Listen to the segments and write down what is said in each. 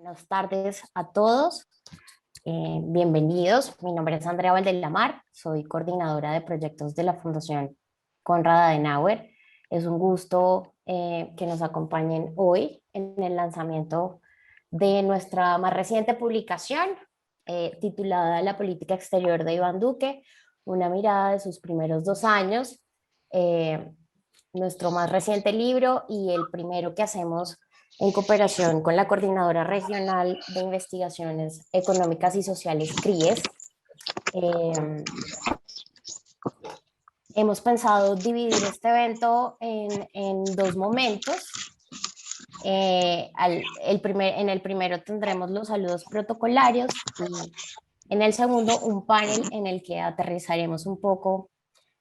Buenas tardes a todos, bienvenidos. Mi nombre es Andrea Valdelamar, soy coordinadora de proyectos de la Fundación Konrad Adenauer. Es un gusto que nos acompañen hoy en el lanzamiento de nuestra más reciente publicación titulada La política exterior de Iván Duque, una mirada de sus primeros 2 años. Nuestro más reciente libro y el primero que hacemos en cooperación con la Coordinadora Regional de Investigaciones Económicas y Sociales, CRIES. Eh, Hemos pensado dividir este evento en dos momentos. En el primero tendremos los saludos protocolarios y en el segundo un panel en el que aterrizaremos un poco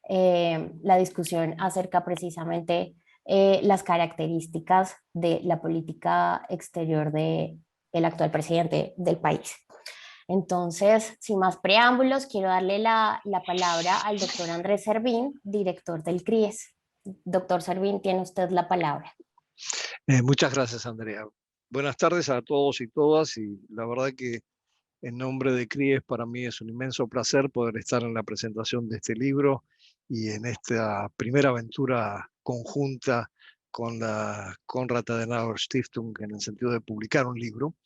la discusión acerca precisamente las características de la política exterior del actual presidente del país. Entonces, sin más preámbulos, quiero darle la palabra al doctor Andrés Servín, director del CRIES. Doctor Servín, tiene usted la palabra. Muchas gracias, Andrea. Buenas tardes a todos y todas, y la verdad que en nombre de CRIES para mí es un inmenso placer poder estar en la presentación de este libro y en esta primera aventura conjunta con la Konrad Adenauer Stiftung en el sentido de publicar un libro.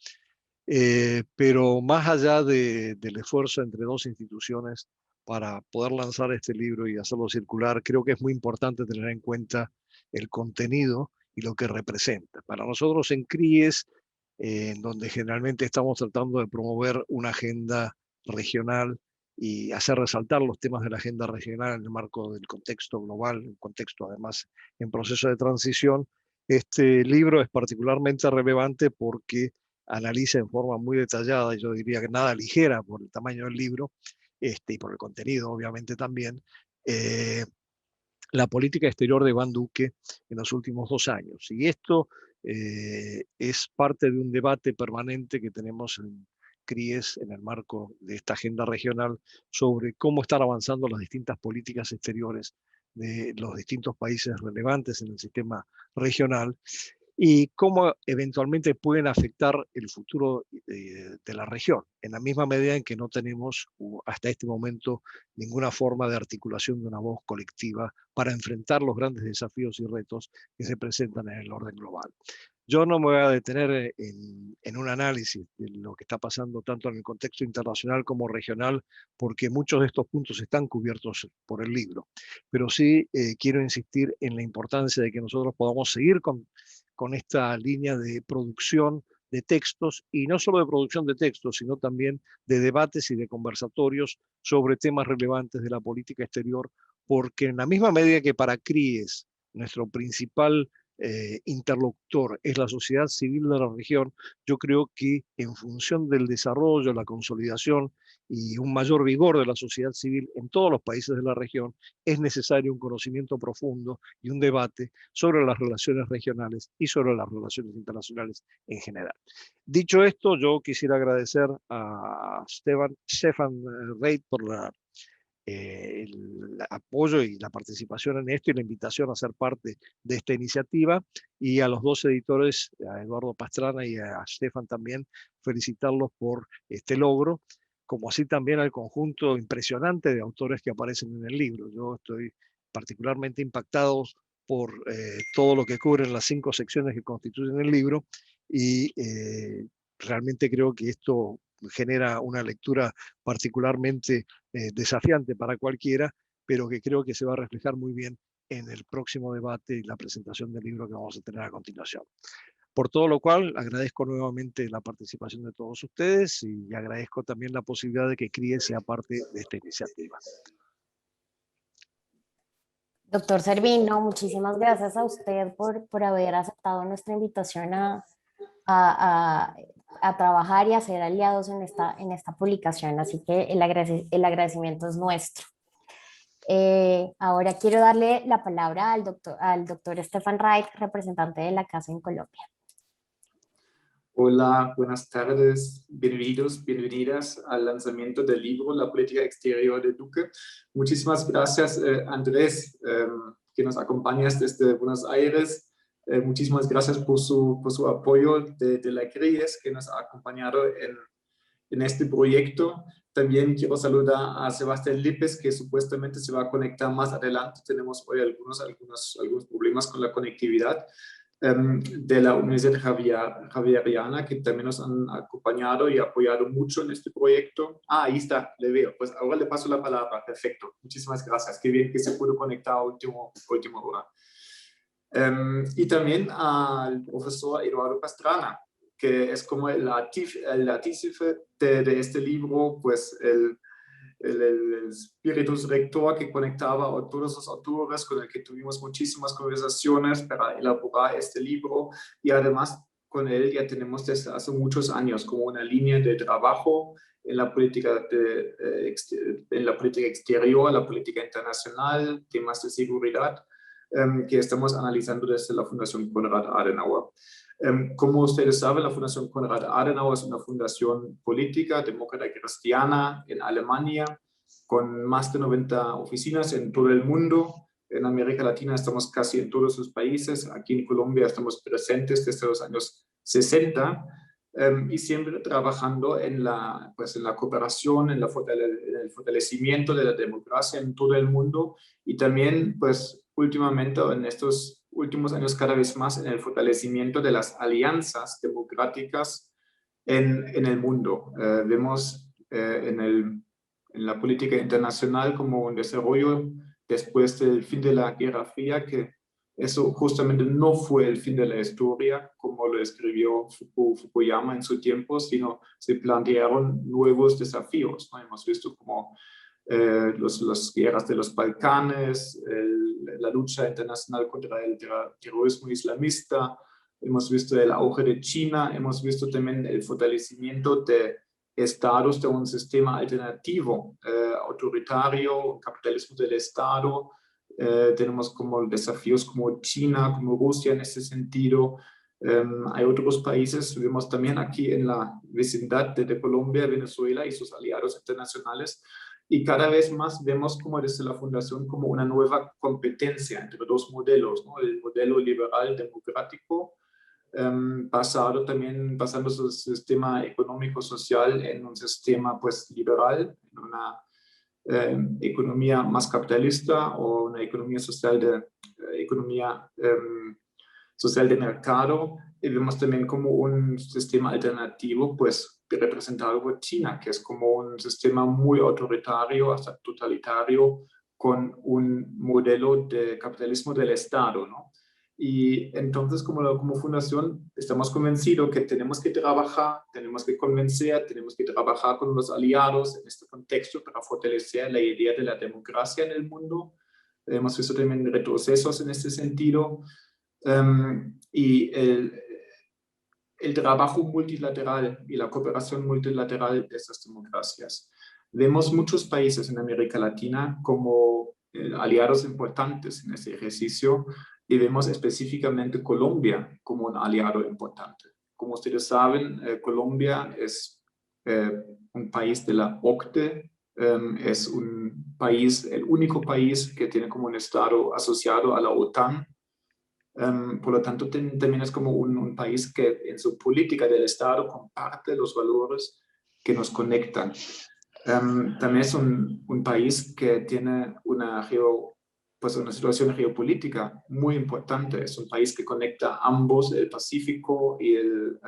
Pero más allá del esfuerzo entre dos instituciones para poder lanzar este libro y hacerlo circular, creo que es muy importante tener en cuenta el contenido y lo que representa. Para nosotros en CRIES, en donde generalmente estamos tratando de promover una agenda regional y hacer resaltar los temas de la agenda regional en el marco del contexto global, un contexto además en proceso de transición, este libro es particularmente relevante porque analiza en forma muy detallada, y yo diría que nada ligera por el tamaño del libro y por el contenido obviamente también, la política exterior de Iván Duque en los últimos 2 años. Y esto es parte de un debate permanente que tenemos en CRIES en el marco de esta agenda regional sobre cómo están avanzando las distintas políticas exteriores de los distintos países relevantes en el sistema regional y cómo eventualmente pueden afectar el futuro de la región, en la misma medida en que no tenemos hasta este momento ninguna forma de articulación de una voz colectiva para enfrentar los grandes desafíos y retos que se presentan en el orden global. Yo no me voy a detener en un análisis de lo que está pasando tanto en el contexto internacional como regional, porque muchos de estos puntos están cubiertos por el libro. Pero sí quiero insistir en la importancia de que nosotros podamos seguir con esta línea de producción de textos, y no solo de producción de textos, sino también de debates y de conversatorios sobre temas relevantes de la política exterior, porque en la misma medida que para CRIES, nuestro principal interlocutor es la sociedad civil de la región, yo creo que en función del desarrollo, la consolidación y un mayor vigor de la sociedad civil en todos los países de la región, es necesario un conocimiento profundo y un debate sobre las relaciones regionales y sobre las relaciones internacionales en general. Dicho esto, yo quisiera agradecer a Stefan Reit por el apoyo y la participación en esto y la invitación a ser parte de esta iniciativa, y a los dos editores, a Eduardo Pastrana y a Stefan también, felicitarlos por este logro, como así también al conjunto impresionante de autores que aparecen en el libro. Yo estoy particularmente impactado por todo lo que cubren las 5 secciones que constituyen el libro, y realmente creo que esto genera una lectura particularmente desafiante para cualquiera, pero que creo que se va a reflejar muy bien en el próximo debate y la presentación del libro que vamos a tener a continuación. Por todo lo cual, agradezco nuevamente la participación de todos ustedes y agradezco también la posibilidad de que CRIES sea parte de esta iniciativa. Doctor Servín, no, muchísimas gracias a usted por haber aceptado nuestra invitación a, a, a trabajar y a ser aliados en esta publicación. Así que el agradecimiento es nuestro. Ahora quiero darle la palabra al doctor Stefan Reich, representante de la Casa en Colombia. Hola, buenas tardes, bienvenidos, bienvenidas al lanzamiento del libro La política exterior de Duque. Muchísimas gracias, Andrés, que nos acompañas desde Buenos Aires. Muchísimas gracias por su apoyo de la CRIES que nos ha acompañado en este proyecto. También quiero saludar a Sebastián Lipes, que supuestamente se va a conectar más adelante. Tenemos hoy algunos problemas con la conectividad. De la Universidad Javeriana, que también nos han acompañado y apoyado mucho en este proyecto. Ahí está, le veo. Pues ahora le paso la palabra. Perfecto. Muchísimas gracias. Qué bien que se pudo conectar a última hora. Y también al profesor Eduardo Pastrana, que es como el artífice de este libro, pues el espíritus rector que conectaba a todos los autores, con el que tuvimos muchísimas conversaciones para elaborar este libro, y además con él ya tenemos desde hace muchos años como una línea de trabajo en la política, exterior, la política internacional, temas de seguridad, que estamos analizando desde la Fundación Konrad Adenauer. Como ustedes saben, la Fundación Konrad Adenauer es una fundación política, demócrata y cristiana en Alemania, con más de 90 oficinas en todo el mundo. En América Latina estamos casi en todos los países. Aquí en Colombia estamos presentes desde los años 60 y siempre trabajando en la cooperación, en el fortalecimiento de la democracia en todo el mundo, y también, pues, últimamente, en estos últimos años, cada vez más en el fortalecimiento de las alianzas democráticas en el mundo. Vemos en la política internacional como un desarrollo después del fin de la Guerra Fría, que eso justamente no fue el fin de la historia, como lo escribió Fukuyama en su tiempo, sino se plantearon nuevos desafíos, ¿no? Hemos visto como las guerras de los Balcanes, la lucha internacional contra el terrorismo islamista, hemos visto el auge de China, hemos visto también el fortalecimiento de estados de un sistema alternativo, autoritario, un capitalismo del Estado. Tenemos como desafíos como China, como Rusia en ese sentido. Hay otros países, vemos también aquí en la vecindad de Colombia, Venezuela y sus aliados internacionales, y cada vez más vemos como desde la Fundación como una nueva competencia entre dos modelos, ¿no? El modelo liberal democrático, pasando su sistema económico social en un sistema, pues, liberal, en una economía más capitalista, o una economía social de mercado, y vemos también como un sistema alternativo, pues, representado por China, que es como un sistema muy autoritario, hasta totalitario, con un modelo de capitalismo del Estado, ¿no? Y entonces, como fundación, estamos convencidos que tenemos que trabajar, tenemos que convencer, tenemos que trabajar con los aliados en este contexto para fortalecer la idea de la democracia en el mundo. Hemos visto también retrocesos en este sentido. Y el trabajo multilateral y la cooperación multilateral de estas democracias. Vemos muchos países en América Latina como aliados importantes en este ejercicio, y vemos específicamente Colombia como un aliado importante. Como ustedes saben, Colombia es un país de la OCDE, es el único país que tiene como un estado asociado a la OTAN. Por lo tanto, también es como un país que en su política del Estado comparte los valores que nos conectan. También es un país que tiene una situación geopolítica muy importante. Es un país que conecta ambos, el Pacífico y el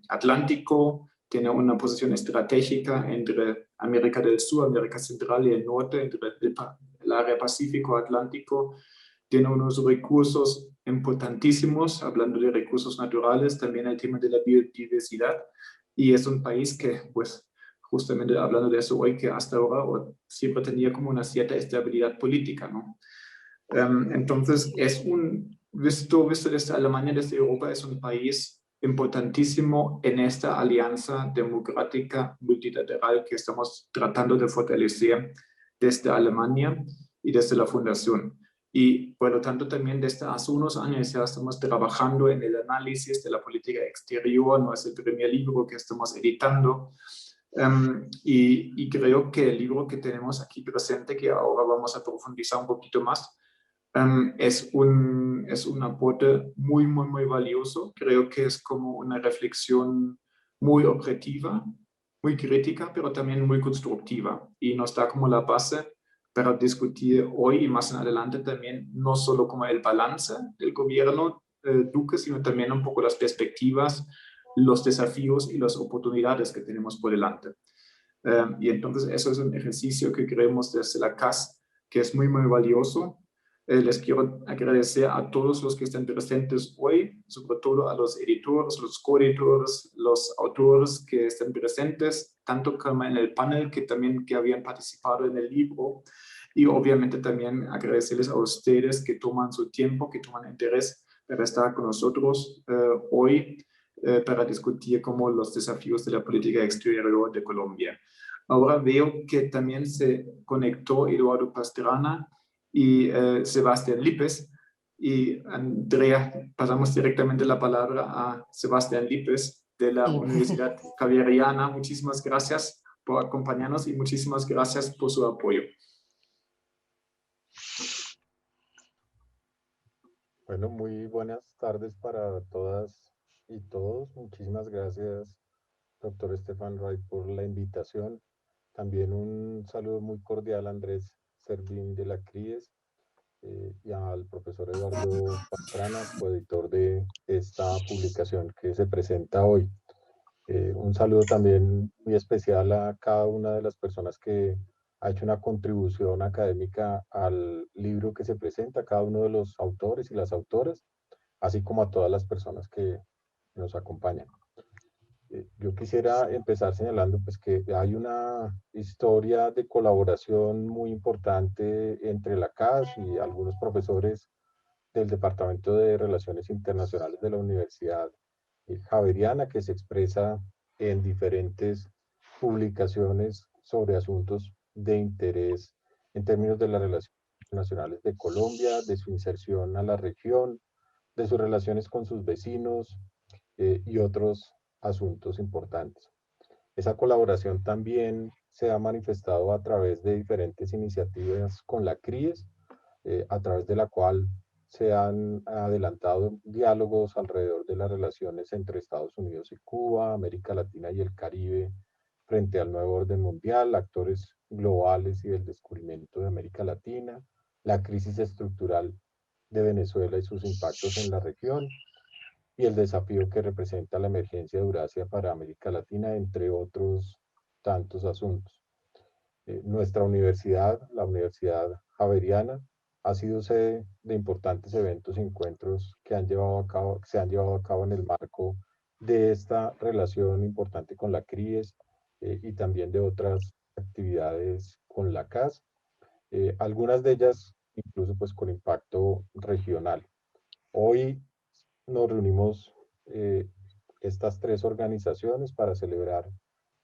Atlántico. Tiene una posición estratégica entre América del Sur, América Central y el Norte, entre el área Pacífico-Atlántico. Tiene unos recursos importantísimos, hablando de recursos naturales, también el tema de la biodiversidad, y es un país que, pues, justamente hablando de eso hoy, que hasta ahora siempre tenía como una cierta estabilidad política, ¿no? Entonces, visto desde Alemania, desde Europa, es un país importantísimo en esta alianza democrática multilateral que estamos tratando de fortalecer desde Alemania y desde la Fundación. Y por lo tanto también desde hace unos años ya estamos trabajando en el análisis de la política exterior, no es el primer libro que estamos editando. Y creo que el libro que tenemos aquí presente, que ahora vamos a profundizar un poquito más, es un aporte muy, muy, muy valioso. Creo que es como una reflexión muy objetiva, muy crítica, pero también muy constructiva. Y nos da como la base para discutir hoy y más en adelante también, no solo como el balance del gobierno Duque, sino también un poco las perspectivas, los desafíos y las oportunidades que tenemos por delante. Y entonces eso es un ejercicio que creemos desde la CAS que es muy, muy valioso. Les quiero agradecer a todos los que están presentes hoy, sobre todo a los editores, los coeditores, los autores que están presentes, tanto como en el panel que habían participado en el libro. Y obviamente también agradecerles a ustedes que toman su tiempo, que toman interés para estar con nosotros hoy para discutir como los desafíos de la política exterior de Colombia. Ahora veo que también se conectó Eduardo Pastrana y Sebastián Lipes. Y Andrea, pasamos directamente la palabra a Sebastián Lipes de la Sí. Universidad Javeriana. Muchísimas gracias por acompañarnos y muchísimas gracias por su apoyo. Bueno, muy buenas tardes para todas y todos. Muchísimas gracias, doctor Estefan Wright, por la invitación. También un saludo muy cordial a Andrés Servín de la CRIES y al profesor Eduardo Pastrana, coeditor de esta publicación que se presenta hoy. Un saludo también muy especial a cada una de las personas que ha hecho una contribución académica al libro que se presenta, a cada uno de los autores y las autoras, así como a todas las personas que nos acompañan. Yo quisiera empezar señalando pues, que hay una historia de colaboración muy importante entre la CAS y algunos profesores del Departamento de Relaciones Internacionales de la Universidad Javeriana, que se expresa en diferentes publicaciones sobre asuntos de interés en términos de las relaciones internacionales de Colombia, de su inserción a la región, de sus relaciones con sus vecinos y otros asuntos importantes. Esa colaboración también se ha manifestado a través de diferentes iniciativas con la CRIES, a través de la cual se han adelantado diálogos alrededor de las relaciones entre Estados Unidos y Cuba, América Latina y el Caribe frente al nuevo orden mundial, actores globales y del descubrimiento de América Latina, la crisis estructural de Venezuela y sus impactos en la región, y el desafío que representa la emergencia de Eurasia para América Latina, entre otros tantos asuntos. Nuestra universidad, la Universidad Javeriana, ha sido sede de importantes eventos y encuentros que se han llevado a cabo en el marco de esta relación importante con la CRIES y también de otras actividades con la CAS, algunas de ellas incluso pues con impacto regional. Hoy nos reunimos estas tres organizaciones para celebrar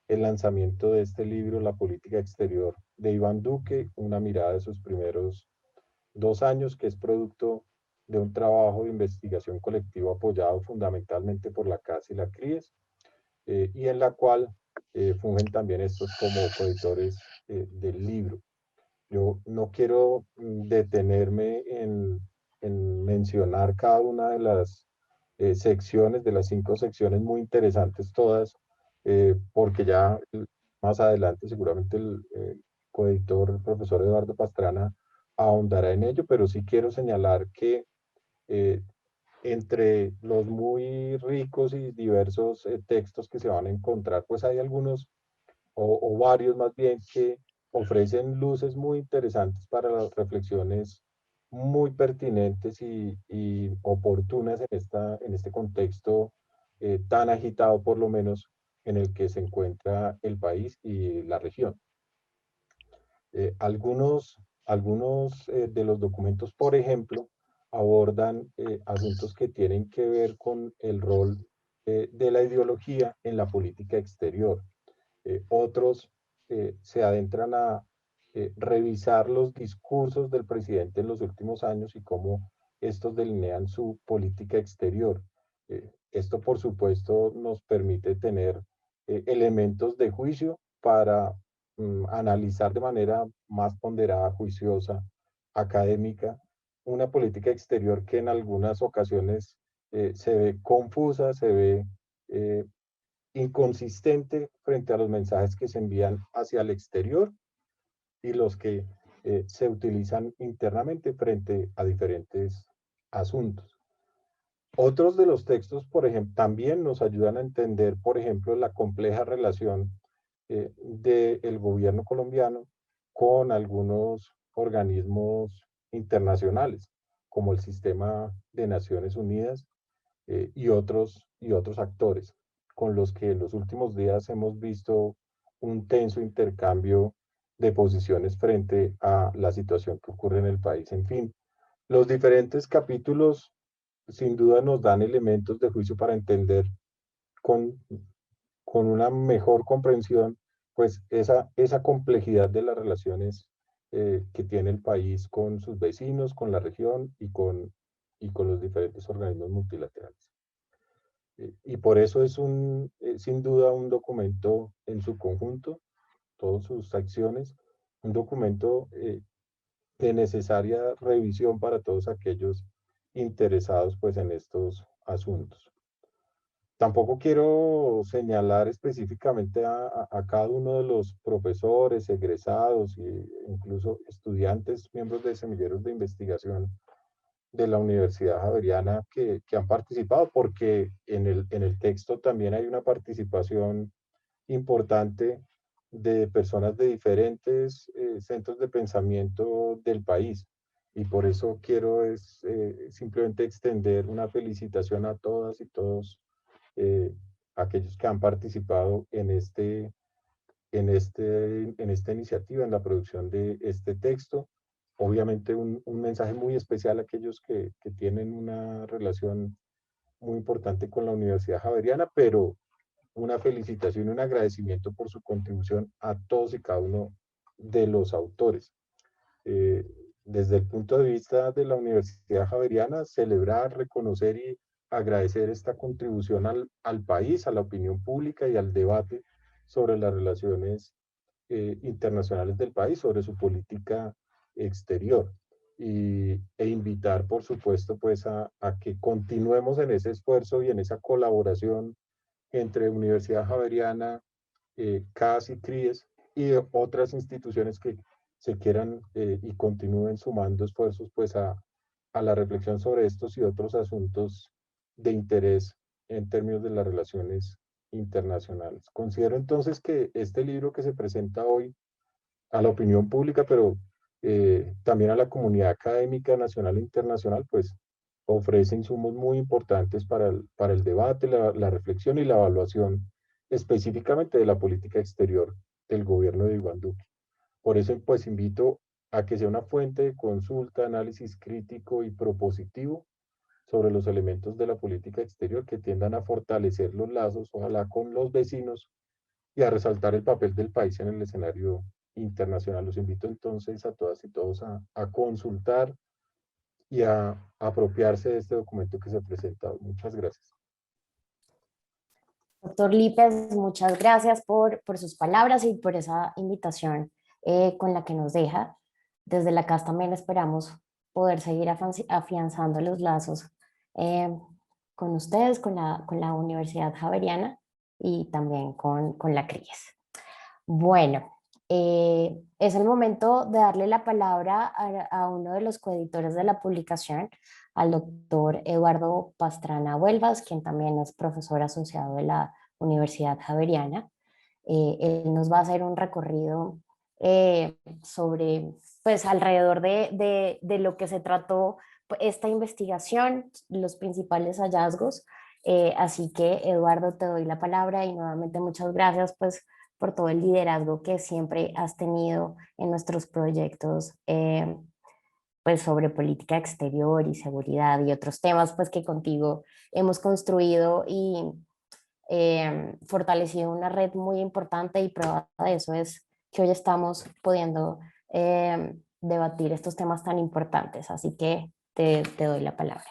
el lanzamiento de este libro, La Política Exterior de Iván Duque, una mirada de sus primeros 2 años, que es producto de un trabajo de investigación colectivo apoyado fundamentalmente por la CAS y la CRIES, y en la cual fungen también estos como coeditores del libro. Yo no quiero detenerme en mencionar cada una de las secciones, de las 5 secciones muy interesantes todas, porque ya más adelante seguramente el coeditor, el profesor Eduardo Pastrana, ahondará en ello, pero sí quiero señalar que eh, entre los muy ricos y diversos textos que se van a encontrar, pues hay algunos o varios más bien que ofrecen luces muy interesantes para las reflexiones muy pertinentes y oportunas en este contexto tan agitado, por lo menos, en el que se encuentra el país y la región. Algunos de los documentos, por ejemplo, abordan asuntos que tienen que ver con el rol de la ideología en la política exterior. Otros se adentran a revisar los discursos del presidente en los últimos años y cómo estos delinean su política exterior. Esto, por supuesto, nos permite tener elementos de juicio para analizar de manera más ponderada, juiciosa, académica, una política exterior que en algunas ocasiones se ve confusa, se ve inconsistente frente a los mensajes que se envían hacia el exterior y los que se utilizan internamente frente a diferentes asuntos. Otros de los textos, por ejemplo, también nos ayudan a entender, por ejemplo, la compleja relación del gobierno colombiano con algunos organismos internacionales, como el Sistema de Naciones Unidas y otros actores, con los que en los últimos días hemos visto un tenso intercambio de posiciones frente a la situación que ocurre en el país. En fin, los diferentes capítulos sin duda nos dan elementos de juicio para entender con, con una mejor comprensión pues esa complejidad de las relaciones que tiene el país con sus vecinos, con la región y con los diferentes organismos multilaterales. Y por eso es sin duda un documento en su conjunto, todas sus acciones, un documento de necesaria revisión para todos aquellos interesados pues en estos asuntos. Tampoco quiero señalar específicamente a cada uno de los profesores, egresados e incluso estudiantes, miembros de semilleros de investigación de la Universidad Javeriana que han participado, porque en el texto también hay una participación importante de personas de diferentes centros de pensamiento del país. Y por eso quiero simplemente extender una felicitación a todas y todos aquellos que han participado en esta iniciativa, en la producción de este texto. Obviamente un mensaje muy especial a aquellos que tienen una relación muy importante con la Universidad Javeriana, pero una felicitación y un agradecimiento por su contribución a todos y cada uno de los autores. Desde el punto de vista de la Universidad Javeriana, celebrar, reconocer y agradecer esta contribución al país, a la opinión pública y al debate sobre las relaciones internacionales del país, sobre su política exterior. E invitar, por supuesto, pues a que continuemos en ese esfuerzo y en esa colaboración entre Universidad Javeriana, CAS y CRIES y otras instituciones que se quieran y continúen sumando esfuerzos pues a la reflexión sobre estos y otros asuntos de interés en términos de las relaciones internacionales. Considero entonces que este libro que se presenta hoy a la opinión pública, pero también a la comunidad académica nacional e internacional, pues ofrece insumos muy importantes para el debate, la reflexión y la evaluación específicamente de la política exterior del gobierno de Iván Duque. Por eso, pues invito a que sea una fuente de consulta, análisis crítico y propositivo sobre los elementos de la política exterior que tiendan a fortalecer los lazos, ojalá con los vecinos, y a resaltar el papel del país en el escenario internacional. Los invito entonces a todas y todos a consultar y a apropiarse de este documento que se presenta hoy. Muchas gracias. Doctor Lípez, muchas gracias por sus palabras y por esa invitación con la que nos deja. Desde la CAS también esperamos poder seguir afianzando los lazos con ustedes, con la Universidad Javeriana y también con la CRIES. Bueno, es el momento de darle la palabra a uno de los coeditores de la publicación, al doctor Eduardo Pastrana Huelvas, quien también es profesor asociado de la Universidad Javeriana. Él nos va a hacer un recorrido sobre, pues, alrededor de lo que se trató esta investigación, los principales hallazgos. Así que, Eduardo, te doy la palabra y nuevamente muchas gracias, pues, por todo el liderazgo que siempre has tenido en nuestros proyectos pues sobre política exterior y seguridad y otros temas pues que contigo hemos construido y fortalecido una red muy importante, y prueba de eso es que hoy estamos pudiendo debatir estos temas tan importantes. Así que te doy la palabra.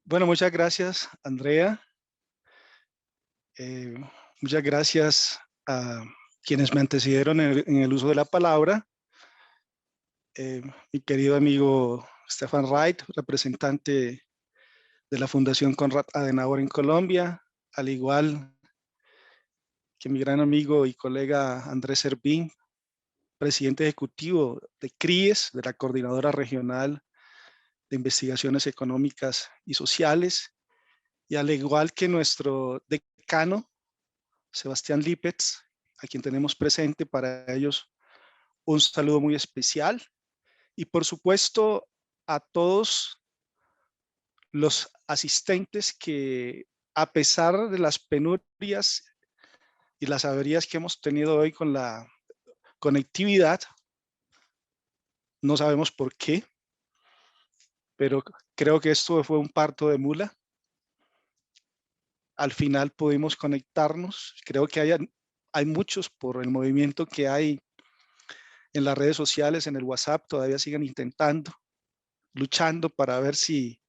Bueno, muchas gracias, Andrea. Muchas gracias a quienes me antecedieron en el uso de la palabra, mi querido amigo Stefan Wright, representante de la Fundación Konrad Adenauer en Colombia, al igual que mi gran amigo y colega Andrés Servín, presidente ejecutivo de CRIES, de la Coordinadora Regional de Investigaciones Económicas y Sociales, y al igual que nuestro decano, Sebastián Lipetz, a quien tenemos presente, para ellos un saludo muy especial, y por supuesto a todos los asistentes que, a pesar de las penurias y las averías que hemos tenido hoy con la conectividad, no sabemos por qué, pero creo que esto fue un parto de mula. Al final pudimos conectarnos. Creo que hay muchos, por el movimiento que hay en las redes sociales, en el WhatsApp, todavía siguen intentando, luchando para ver si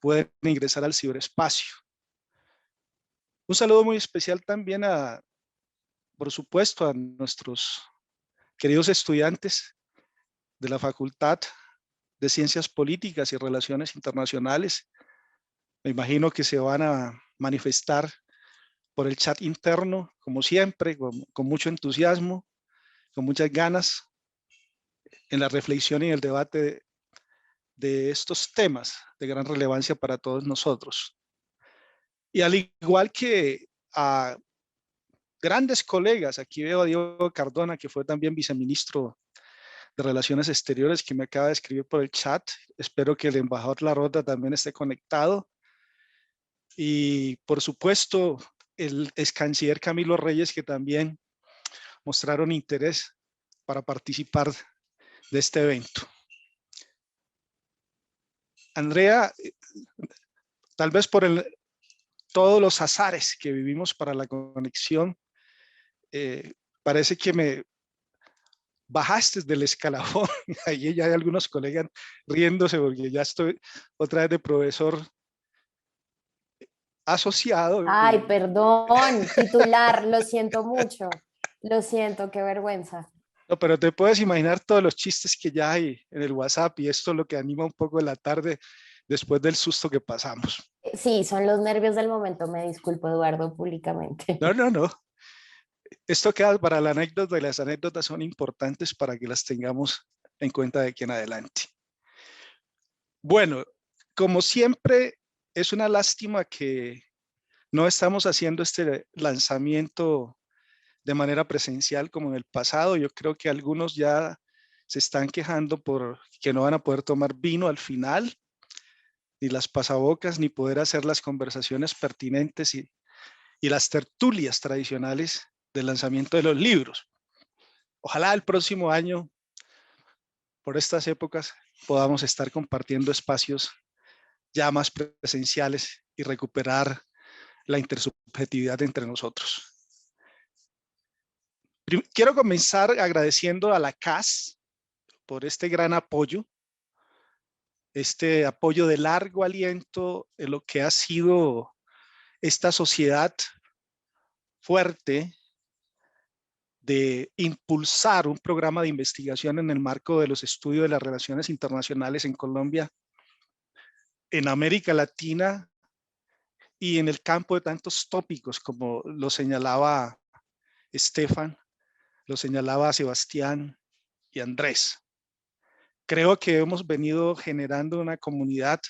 pueden ingresar al ciberespacio. Un saludo muy especial también por supuesto, a nuestros queridos estudiantes de la Facultad de Ciencias Políticas y Relaciones Internacionales. Me imagino que se van a manifestar por el chat interno, como siempre, con mucho entusiasmo, con muchas ganas, en la reflexión y el debate de estos temas de gran relevancia para todos nosotros. Y al igual que a grandes colegas, aquí veo a Diego Cardona, que fue también viceministro de Relaciones Exteriores, que me acaba de escribir por el chat. Espero que el embajador Larrota también esté conectado. Y por supuesto, el ex canciller Camilo Reyes, que también mostraron interés para participar de este evento. Andrea, tal vez por todos los azares que vivimos para la conexión, parece que me bajaste del escalafón. Ahí ya hay algunos colegas riéndose porque ya estoy otra vez de profesor asociado. Ay, perdón, titular, lo siento mucho. Lo siento, qué vergüenza. No, pero te puedes imaginar todos los chistes que ya hay en el WhatsApp, y esto es lo que anima un poco la tarde después del susto que pasamos. Sí, son los nervios del momento, me disculpo, Eduardo, públicamente. No. Esto queda para la anécdota, y las anécdotas son importantes para que las tengamos en cuenta de aquí en adelante. Bueno, como siempre, es una lástima que no estamos haciendo este lanzamiento de manera presencial como en el pasado. Yo creo que algunos ya se están quejando por que no van a poder tomar vino al final, ni las pasabocas, ni poder hacer las conversaciones pertinentes y las tertulias tradicionales del lanzamiento de los libros. Ojalá el próximo año, por estas épocas, podamos estar compartiendo espacios ya más presenciales y recuperar la intersubjetividad entre nosotros. Quiero comenzar agradeciendo a la CAS por este gran apoyo, este apoyo de largo aliento en lo que ha sido esta sociedad fuerte de impulsar un programa de investigación en el marco de los estudios de las relaciones internacionales en Colombia, en América Latina y en el campo de tantos tópicos como lo señalaba Stefan, lo señalaba Sebastián y Andrés. Creo que hemos venido generando una comunidad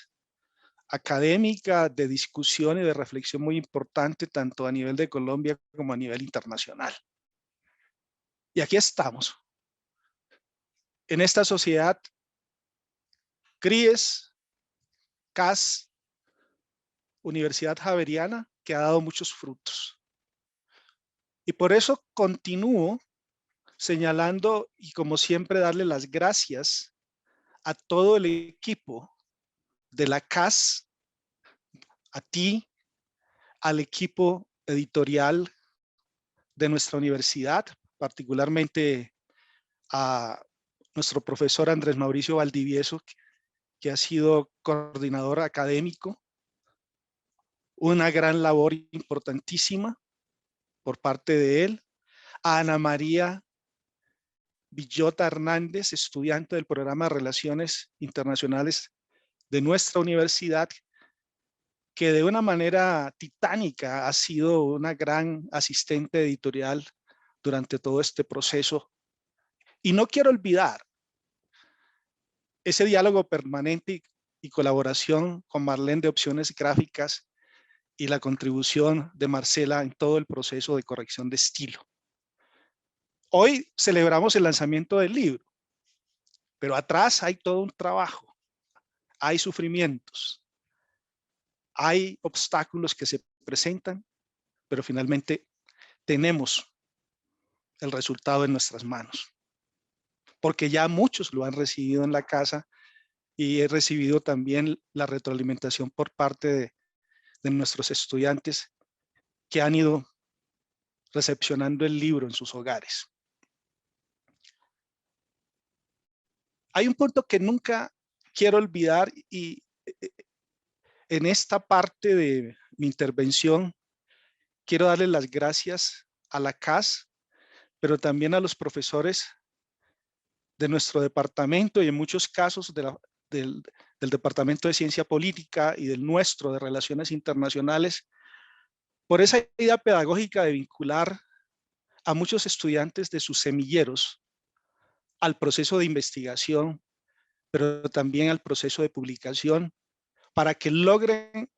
académica de discusión y de reflexión muy importante, tanto a nivel de Colombia como a nivel internacional. Y aquí estamos, en esta sociedad, CRIES, CAS, Universidad Javeriana, que ha dado muchos frutos. Y por eso continúo señalando y, como siempre, darle las gracias a todo el equipo de la CAS, a ti, al equipo editorial de nuestra universidad, particularmente a nuestro profesor Andrés Mauricio Valdivieso, que ha sido coordinador académico. Una gran labor importantísima por parte de él. a Ana María Villota Hernández, estudiante del programa de Relaciones Internacionales de nuestra universidad, que de una manera titánica ha sido una gran asistente editorial durante todo este proceso. Y no quiero olvidar ese diálogo permanente y colaboración con Marlene de Opciones Gráficas y la contribución de Marcela en todo el proceso de corrección de estilo. Hoy celebramos el lanzamiento del libro, pero atrás hay todo un trabajo, hay sufrimientos, hay obstáculos que se presentan, pero finalmente tenemos el resultado en nuestras manos, porque ya muchos lo han recibido en la casa y he recibido también la retroalimentación por parte de nuestros estudiantes que han ido recepcionando el libro en sus hogares. Hay un punto que nunca quiero olvidar y en esta parte de mi intervención quiero darle las gracias a la CAS, pero también a los profesores de nuestro departamento y en muchos casos del Departamento de Ciencia Política y del nuestro de Relaciones Internacionales, por esa idea pedagógica de vincular a muchos estudiantes de sus semilleros al proceso de investigación, pero también al proceso de publicación, para que logren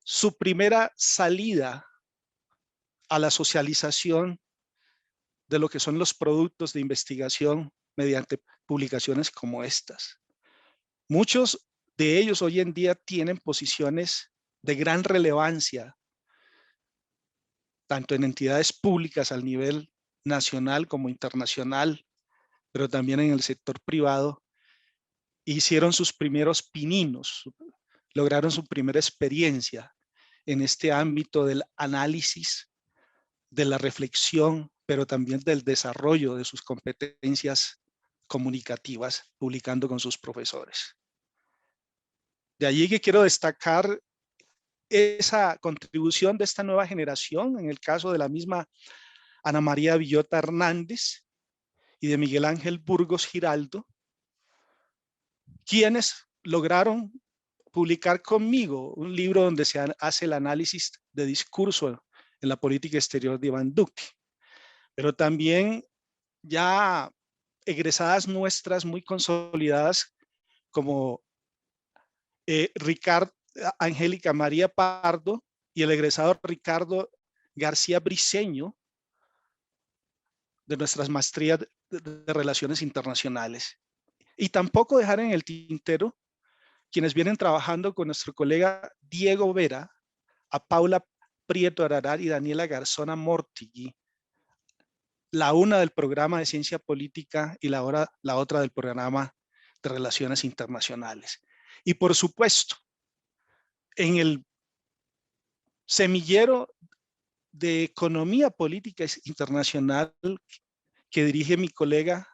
su primera salida a la socialización de lo que son los productos de investigación mediante publicaciones como estas. Muchos de ellos hoy en día tienen posiciones de gran relevancia, tanto en entidades públicas al nivel nacional como internacional, pero también en el sector privado. Hicieron sus primeros pininos, lograron su primera experiencia en este ámbito del análisis, de la reflexión, pero también del desarrollo de sus competencias comunicativas, publicando con sus profesores. De allí que quiero destacar esa contribución de esta nueva generación, en el caso de la misma Ana María Villota Hernández y de Miguel Ángel Burgos Giraldo, quienes lograron publicar conmigo un libro donde se hace el análisis de discurso en la política exterior de Iván Duque, pero también ya egresadas nuestras muy consolidadas como Angélica María Pardo y el egresado Ricardo García Briceño de nuestras maestrías de Relaciones Internacionales. Y tampoco dejar en el tintero quienes vienen trabajando con nuestro colega Diego Vera, a Paula Prieto Ararar y Daniela Garzona Mortigui, la una del programa de Ciencia Política y la otra del programa de Relaciones Internacionales. Y por supuesto, en el semillero de Economía Política Internacional que dirige mi colega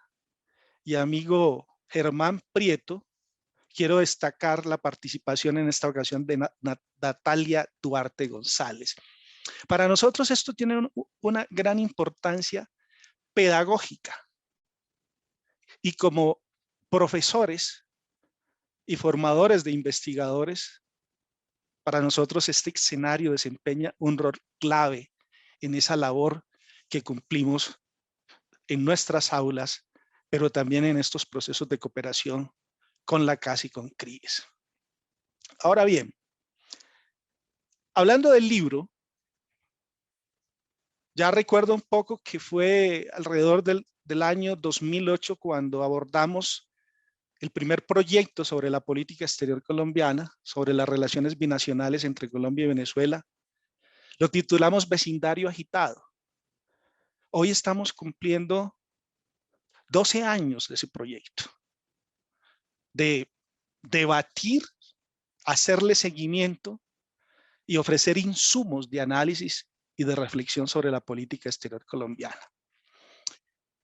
y amigo Germán Prieto, quiero destacar la participación en esta ocasión de Natalia Duarte González. Para nosotros esto tiene una gran importancia pedagógica y como profesores y formadores de investigadores, para nosotros este escenario desempeña un rol clave en esa labor que cumplimos en nuestras aulas, pero también en estos procesos de cooperación con la CAS y con CRIES. Ahora bien, hablando del libro, ya recuerdo un poco que fue alrededor del año 2008 cuando abordamos el primer proyecto sobre la política exterior colombiana, sobre las relaciones binacionales entre Colombia y Venezuela. Lo titulamos Vecindario Agitado. Hoy estamos cumpliendo 12 años de ese proyecto, de debatir, hacerle seguimiento y ofrecer insumos de análisis y de reflexión sobre la política exterior colombiana.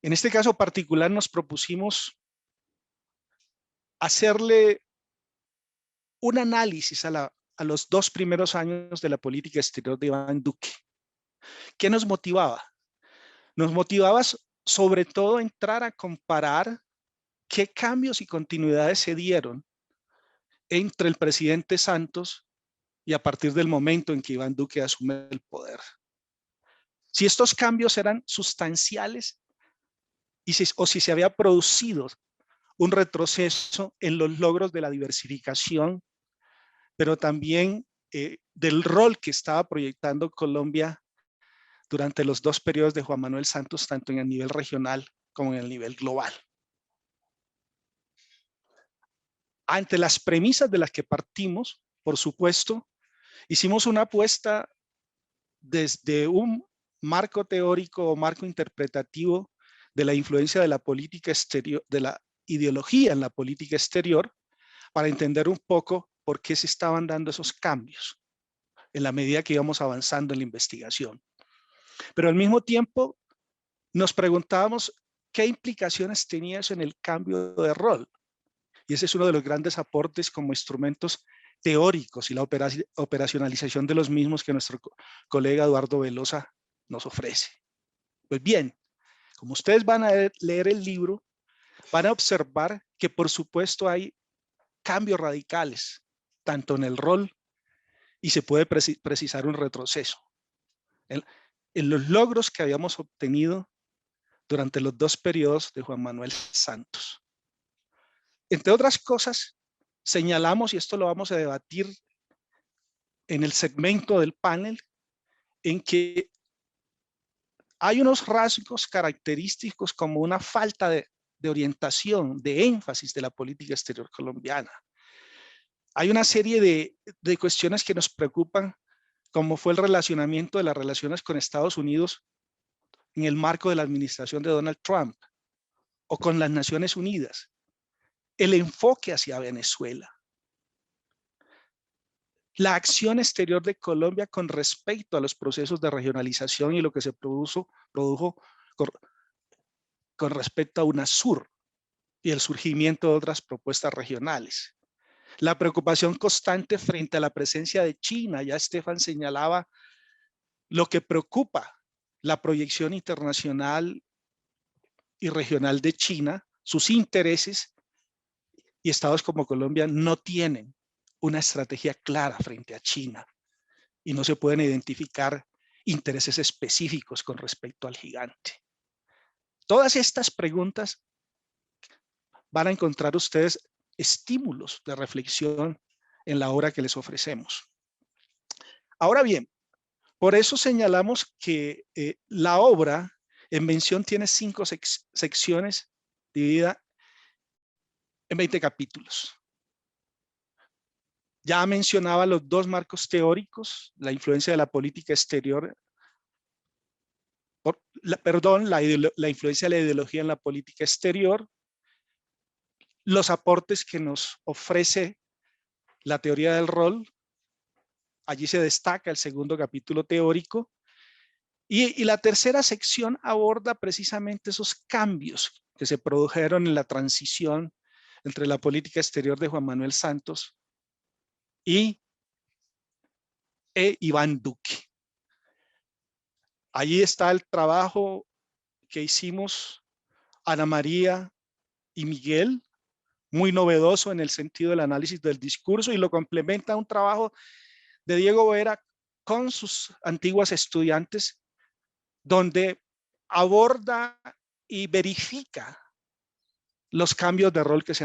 En este caso particular nos propusimos hacerle un análisis a los 2 primeros años de la política exterior de Iván Duque. ¿Qué nos motivaba? Nos motivaba sobre todo entrar a comparar qué cambios y continuidades se dieron entre el presidente Santos y a partir del momento en que Iván Duque asume el poder. Si estos cambios eran sustanciales o si se había producido un retroceso en los logros de la diversificación, pero también del rol que estaba proyectando Colombia durante los 2 periodos de Juan Manuel Santos, tanto en el nivel regional como en el nivel global. Ante las premisas de las que partimos, por supuesto, hicimos una apuesta desde un marco teórico o marco interpretativo de la influencia de la política exterior, de la ideología en la política exterior, para entender un poco por qué se estaban dando esos cambios en la medida que íbamos avanzando en la investigación. Pero al mismo tiempo nos preguntábamos qué implicaciones tenía eso en el cambio de rol. Y ese es uno de los grandes aportes como instrumentos teóricos y la operacionalización de los mismos que nuestro colega Eduardo Velosa nos ofrece. Pues bien, como ustedes van a leer el libro, van a observar que por supuesto hay cambios radicales, tanto en el rol y se puede precisar un retroceso en los logros que habíamos obtenido durante los 2 periodos de Juan Manuel Santos. Entre otras cosas, señalamos, y esto lo vamos a debatir en el segmento del panel, en que hay unos rasgos característicos como una falta de orientación, de énfasis de la política exterior colombiana. Hay una serie de cuestiones que nos preocupan, como fue el relacionamiento de las relaciones con Estados Unidos en el marco de la administración de Donald Trump o con las Naciones Unidas, el enfoque hacia Venezuela, la acción exterior de Colombia con respecto a los procesos de regionalización y lo que se produjo con respecto a UNASUR y el surgimiento de otras propuestas regionales. La preocupación constante frente a la presencia de China, ya Estefan señalaba lo que preocupa la proyección internacional y regional de China, sus intereses, y estados como Colombia no tienen una estrategia clara frente a China y no se pueden identificar intereses específicos con respecto al gigante. Todas estas preguntas van a encontrar ustedes estímulos de reflexión en la obra que les ofrecemos. Ahora bien, por eso señalamos que la obra en mención tiene 5 secciones divididas en 20 capítulos. Ya mencionaba los 2 marcos teóricos, la influencia de la política exterior, la influencia de la ideología en la política exterior, los aportes que nos ofrece la teoría del rol. Allí se destaca el 2º capítulo teórico. Y la tercera sección aborda precisamente esos cambios que se produjeron en la transición entre la política exterior de Juan Manuel Santos y Iván Duque. Allí está el trabajo que hicimos Ana María y Miguel, muy novedoso en el sentido del análisis del discurso, y lo complementa un trabajo de Diego Vera con sus antiguas estudiantes, donde aborda y verifica los cambios de rol que se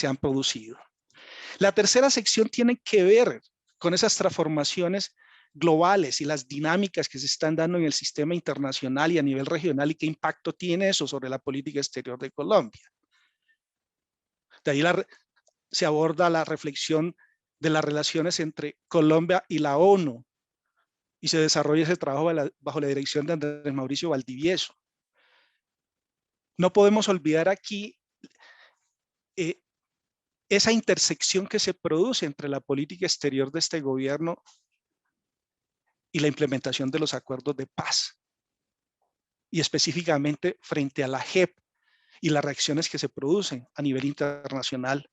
han producido. La tercera sección tiene que ver con esas transformaciones globales y las dinámicas que se están dando en el sistema internacional y a nivel regional y qué impacto tiene eso sobre la política exterior de Colombia. De ahí se aborda la reflexión de las relaciones entre Colombia y la ONU y se desarrolla ese trabajo bajo la dirección de Andrés Mauricio Valdivieso. No podemos olvidar aquí esa intersección que se produce entre la política exterior de este gobierno y la implementación de los acuerdos de paz, y específicamente frente a la JEP y las reacciones que se producen a nivel internacional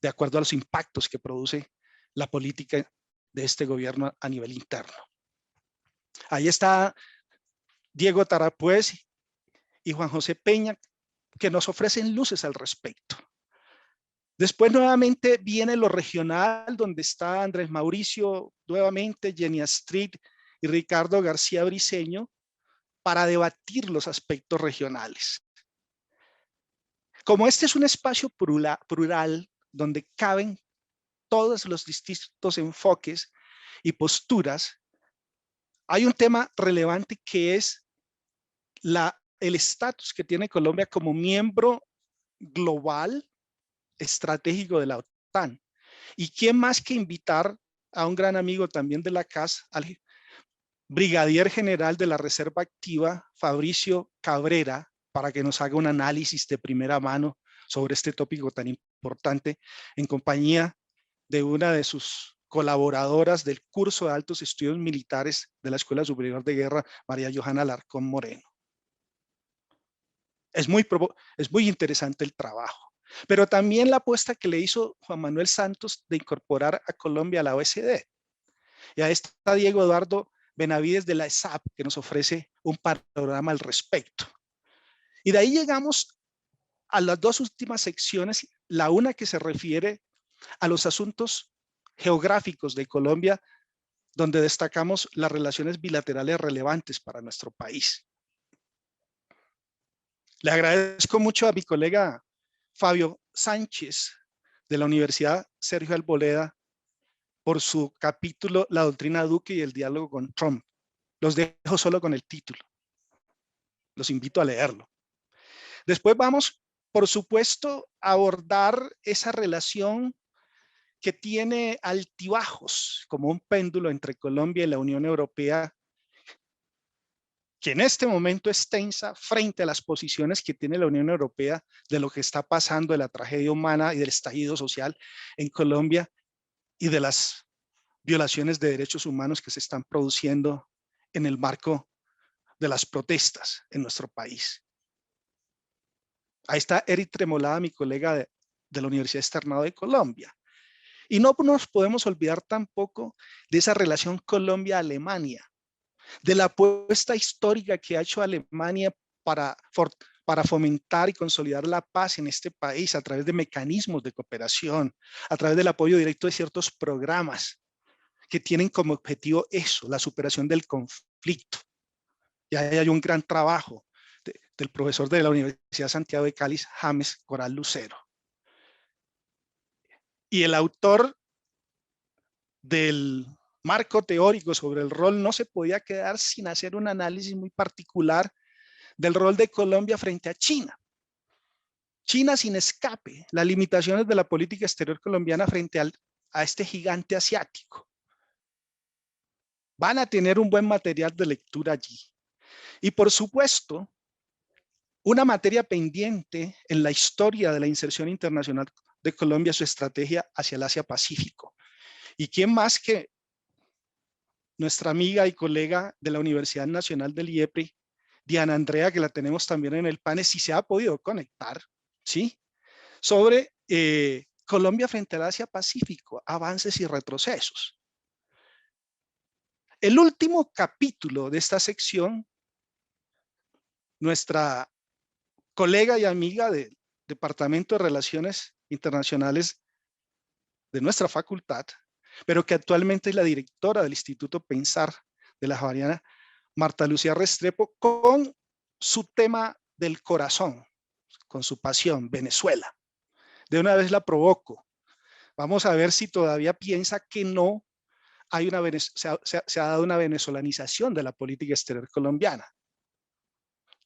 de acuerdo a los impactos que produce la política de este gobierno a nivel interno. Ahí está Diego Tarapuez y Juan José Peña, que nos ofrecen luces al respecto. Después nuevamente viene lo regional, donde está Andrés Mauricio, nuevamente Jenny Astrid y Ricardo García Briceño, para debatir los aspectos regionales. Como este es un espacio plural donde caben todos los distintos enfoques y posturas, hay un tema relevante que es el estatus que tiene Colombia como miembro global estratégico de la OTAN. ¿Y quién más que invitar a un gran amigo también de la CAS, al brigadier general de la Reserva Activa, Fabricio Cabrera, para que nos haga un análisis de primera mano sobre este tópico tan importante, en compañía de una de sus colaboradoras del curso de altos estudios militares de la Escuela Superior de Guerra, María Johanna Alarcón Moreno. Es muy interesante el trabajo, pero también la apuesta que le hizo Juan Manuel Santos de incorporar a Colombia a la OECD. Y ahí está Diego Eduardo Benavides de la ESAP, que nos ofrece un panorama al respecto. Y de ahí llegamos a las dos últimas secciones, la una que se refiere a los asuntos geográficos de Colombia, donde destacamos las relaciones bilaterales relevantes para nuestro país. Le agradezco mucho a mi colega Fabio Sánchez de la Universidad Sergio Arboleda por su capítulo La doctrina Duque y el diálogo con Trump. Los dejo solo con el título. Los invito a leerlo. Después vamos, por supuesto, a abordar esa relación que tiene altibajos como un péndulo entre Colombia y la Unión Europea, que en este momento es tensa frente a las posiciones que tiene la Unión Europea de lo que está pasando, de la tragedia humana y del estallido social en Colombia y de las violaciones de derechos humanos que se están produciendo en el marco de las protestas en nuestro país. Ahí está Eric Tremolada, mi colega de la Universidad Externado de Colombia. Y no nos podemos olvidar tampoco de esa relación Colombia-Alemania, de la apuesta histórica que ha hecho Alemania para fomentar y consolidar la paz en este país a través de mecanismos de cooperación, a través del apoyo directo de ciertos programas que tienen como objetivo eso, la superación del conflicto. Y ahí hay un gran trabajo del profesor de la Universidad Santiago de Cali, James Coral Lucero. Y el autor del marco teórico sobre el rol no se podía quedar sin hacer un análisis muy particular del rol de Colombia frente a China. China sin escape, las limitaciones de la política exterior colombiana frente a este gigante asiático. Van a tener un buen material de lectura allí. Y por supuesto, una materia pendiente en la historia de la inserción internacional de Colombia, su estrategia hacia el Asia-Pacífico. ¿Y quién más que nuestra amiga y colega de la Universidad Nacional del IEPRI, Diana Andrea, que la tenemos también en el panel, si se ha podido conectar, ¿sí? Sobre Colombia frente al Asia-Pacífico, avances y retrocesos. El último capítulo de esta sección, nuestra colega y amiga del Departamento de Relaciones Internacionales de nuestra facultad, pero que actualmente es la directora del Instituto Pensar de la Javeriana, Marta Lucía Restrepo, con su tema del corazón, con su pasión, Venezuela. De una vez la provoco. Vamos a ver si todavía piensa que no hay se ha dado una venezolanización de la política exterior colombiana.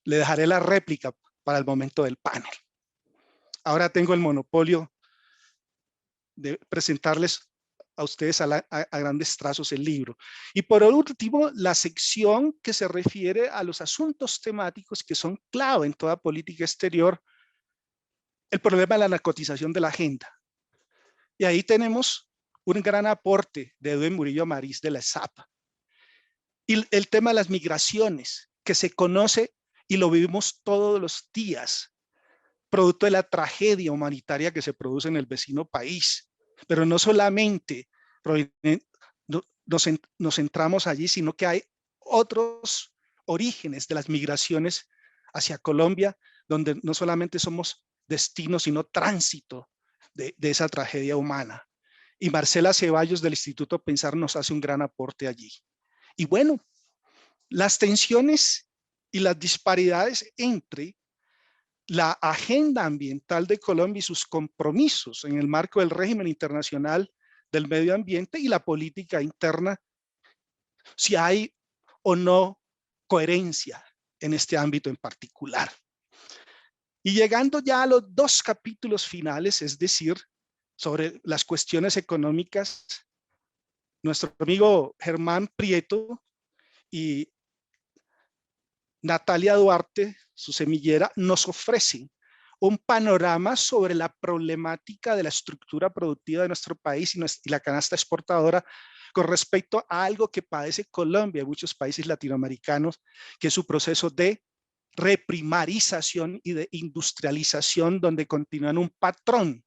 Le dejaré la réplica para el momento del panel. Ahora tengo el monopolio de presentarles a ustedes a grandes trazos el libro. Y por último, la sección que se refiere a los asuntos temáticos que son clave en toda política exterior, el problema de la narcotización de la agenda. Y ahí tenemos un gran aporte de Edwin Murillo Amariz de la ESAP. Y el tema de las migraciones, que se conoce y lo vivimos todos los días, producto de la tragedia humanitaria que se produce en el vecino país. Pero no solamente nos centramos allí, sino que hay otros orígenes de las migraciones hacia Colombia, donde no solamente somos destino, sino tránsito de esa tragedia humana. Y Marcela Ceballos del Instituto Pensar nos hace un gran aporte allí. Y bueno, las tensiones y las disparidades entre la agenda ambiental de Colombia y sus compromisos en el marco del régimen internacional del medio ambiente y la política interna, si hay o no coherencia en este ámbito en particular. Y llegando ya a los 2 capítulos finales, es decir, sobre las cuestiones económicas, nuestro amigo Germán Prieto y Natalia Duarte, su semillera, nos ofrecen un panorama sobre la problemática de la estructura productiva de nuestro país y la canasta exportadora con respecto a algo que padece Colombia y muchos países latinoamericanos, que es su proceso de reprimarización y de industrialización, donde continúan un patrón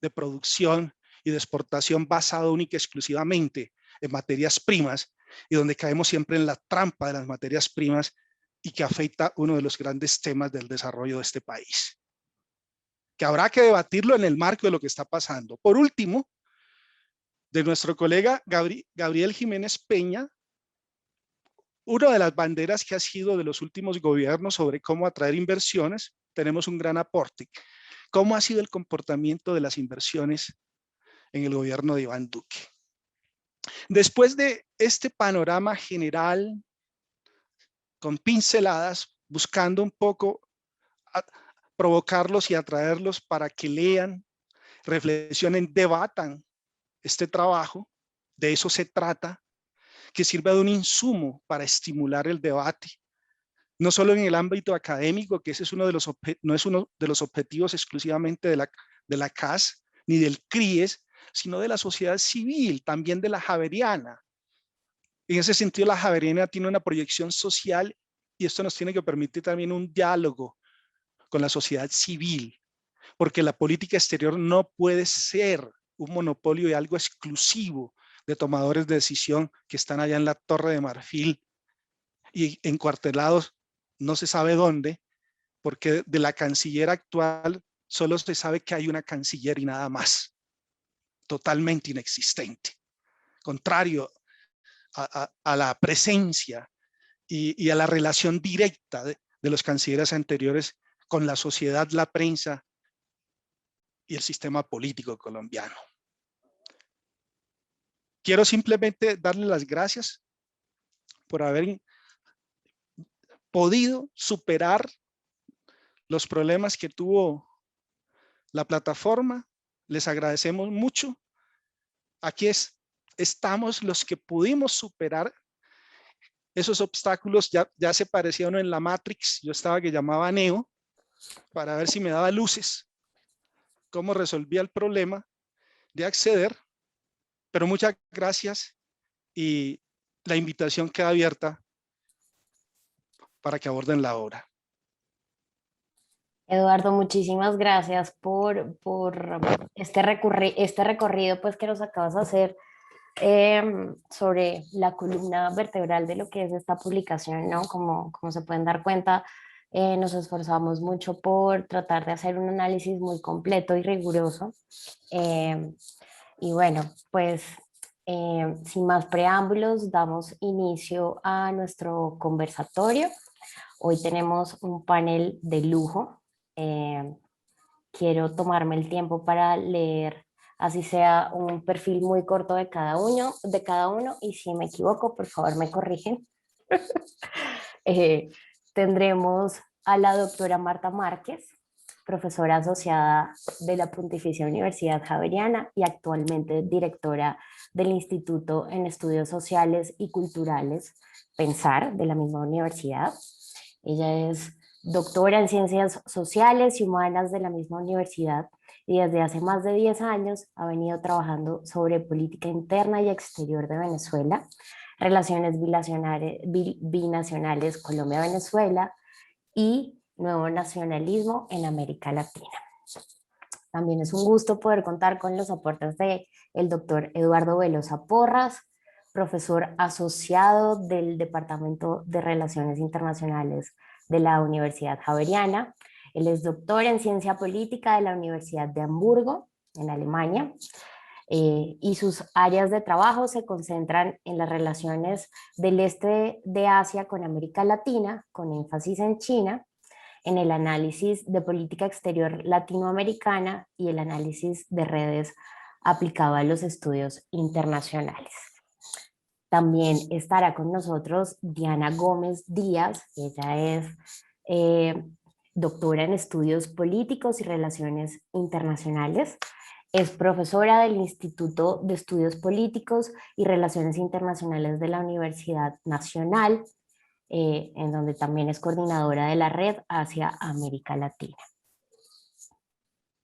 de producción y de exportación basado única y exclusivamente en materias primas, y donde caemos siempre en la trampa de las materias primas y que afecta uno de los grandes temas del desarrollo de este país, que habrá que debatirlo en el marco de lo que está pasando. Por último, de nuestro colega Gabriel Jiménez Peña, una de las banderas que ha sido de los últimos gobiernos sobre cómo atraer inversiones, tenemos un gran aporte. ¿Cómo ha sido el comportamiento de las inversiones en el gobierno de Iván Duque? Después de este panorama general, con pinceladas, buscando un poco provocarlos y atraerlos para que lean, reflexionen, debatan este trabajo. De eso se trata, que sirva de un insumo para estimular el debate, no solo en el ámbito académico, que ese es no es uno de los objetivos exclusivamente de la CAS ni del CRIES, sino de la sociedad civil, también de la Javeriana. En ese sentido, la Javeriana tiene una proyección social y esto nos tiene que permitir también un diálogo con la sociedad civil, porque la política exterior no puede ser un monopolio y algo exclusivo de tomadores de decisión que están allá en la Torre de Marfil y encuartelados no se sabe dónde, porque de la canciller actual solo se sabe que hay una canciller y nada más, totalmente inexistente, contrario a la presencia y a la relación directa de los cancilleres anteriores con la sociedad, la prensa y el sistema político colombiano. Quiero simplemente darle las gracias por haber podido superar los problemas que tuvo la plataforma. Les agradecemos mucho. Aquí estamos los que pudimos superar esos obstáculos. Ya se parecía uno en la Matrix. Yo estaba que llamaba a Neo para ver si me daba luces, cómo resolvía el problema de acceder. Pero muchas gracias y la invitación queda abierta para que aborden la obra. Eduardo, muchísimas gracias por este recorrido pues, que nos acabas de hacer sobre la columna vertebral de lo que es esta publicación, ¿no? Como se pueden dar cuenta, nos esforzamos mucho por tratar de hacer un análisis muy completo y riguroso. Y bueno, pues sin más preámbulos, damos inicio a nuestro conversatorio. Hoy tenemos un panel de lujo. Quiero tomarme el tiempo para leer, así sea un perfil muy corto de cada uno, y si me equivoco, por favor me corrigen. Tendremos a la doctora Marta Márquez, profesora asociada de la Pontificia Universidad Javeriana y actualmente directora del Instituto en Estudios Sociales y Culturales, Pensar, de la misma universidad. Ella es doctora en Ciencias Sociales y Humanas de la misma universidad y desde hace más de 10 años ha venido trabajando sobre política interna y exterior de Venezuela, relaciones binacionales Colombia-Venezuela y nuevo nacionalismo en América Latina. También es un gusto poder contar con los aportes del doctor Eduardo Velosa Porras, profesor asociado del Departamento de Relaciones Internacionales de la Universidad Javeriana. Él es doctor en Ciencia Política de la Universidad de Hamburgo, en Alemania. Y sus áreas de trabajo se concentran en las relaciones del este de Asia con América Latina, con énfasis en China, en el análisis de política exterior latinoamericana y el análisis de redes aplicado a los estudios internacionales. También estará con nosotros Diana Gómez Díaz. Ella es doctora en estudios políticos y relaciones internacionales. Es profesora del Instituto de Estudios Políticos y Relaciones Internacionales de la Universidad Nacional, en donde también es coordinadora de la red hacia América Latina.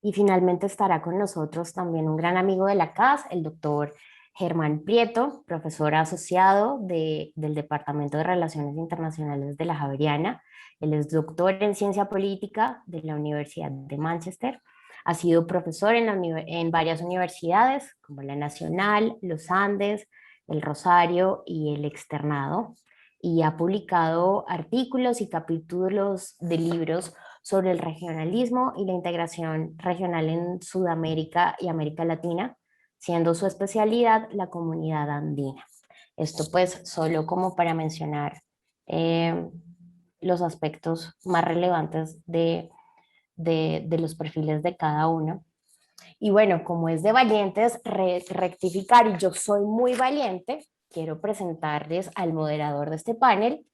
Y finalmente estará con nosotros también un gran amigo de la casa, el doctor Germán Prieto, profesor asociado del Departamento de Relaciones Internacionales de la Javeriana. Él es doctor en Ciencia Política de la Universidad de Manchester. Ha sido profesor en varias universidades, como la Nacional, los Andes, el Rosario y el Externado, y ha publicado artículos y capítulos de libros sobre el regionalismo y la integración regional en Sudamérica y América Latina, siendo su especialidad la comunidad andina. Esto pues solo como para mencionar los aspectos más relevantes de los perfiles de cada uno. Y bueno, como es de valientes rectificar, y yo soy muy valiente, quiero presentarles al moderador de este panel,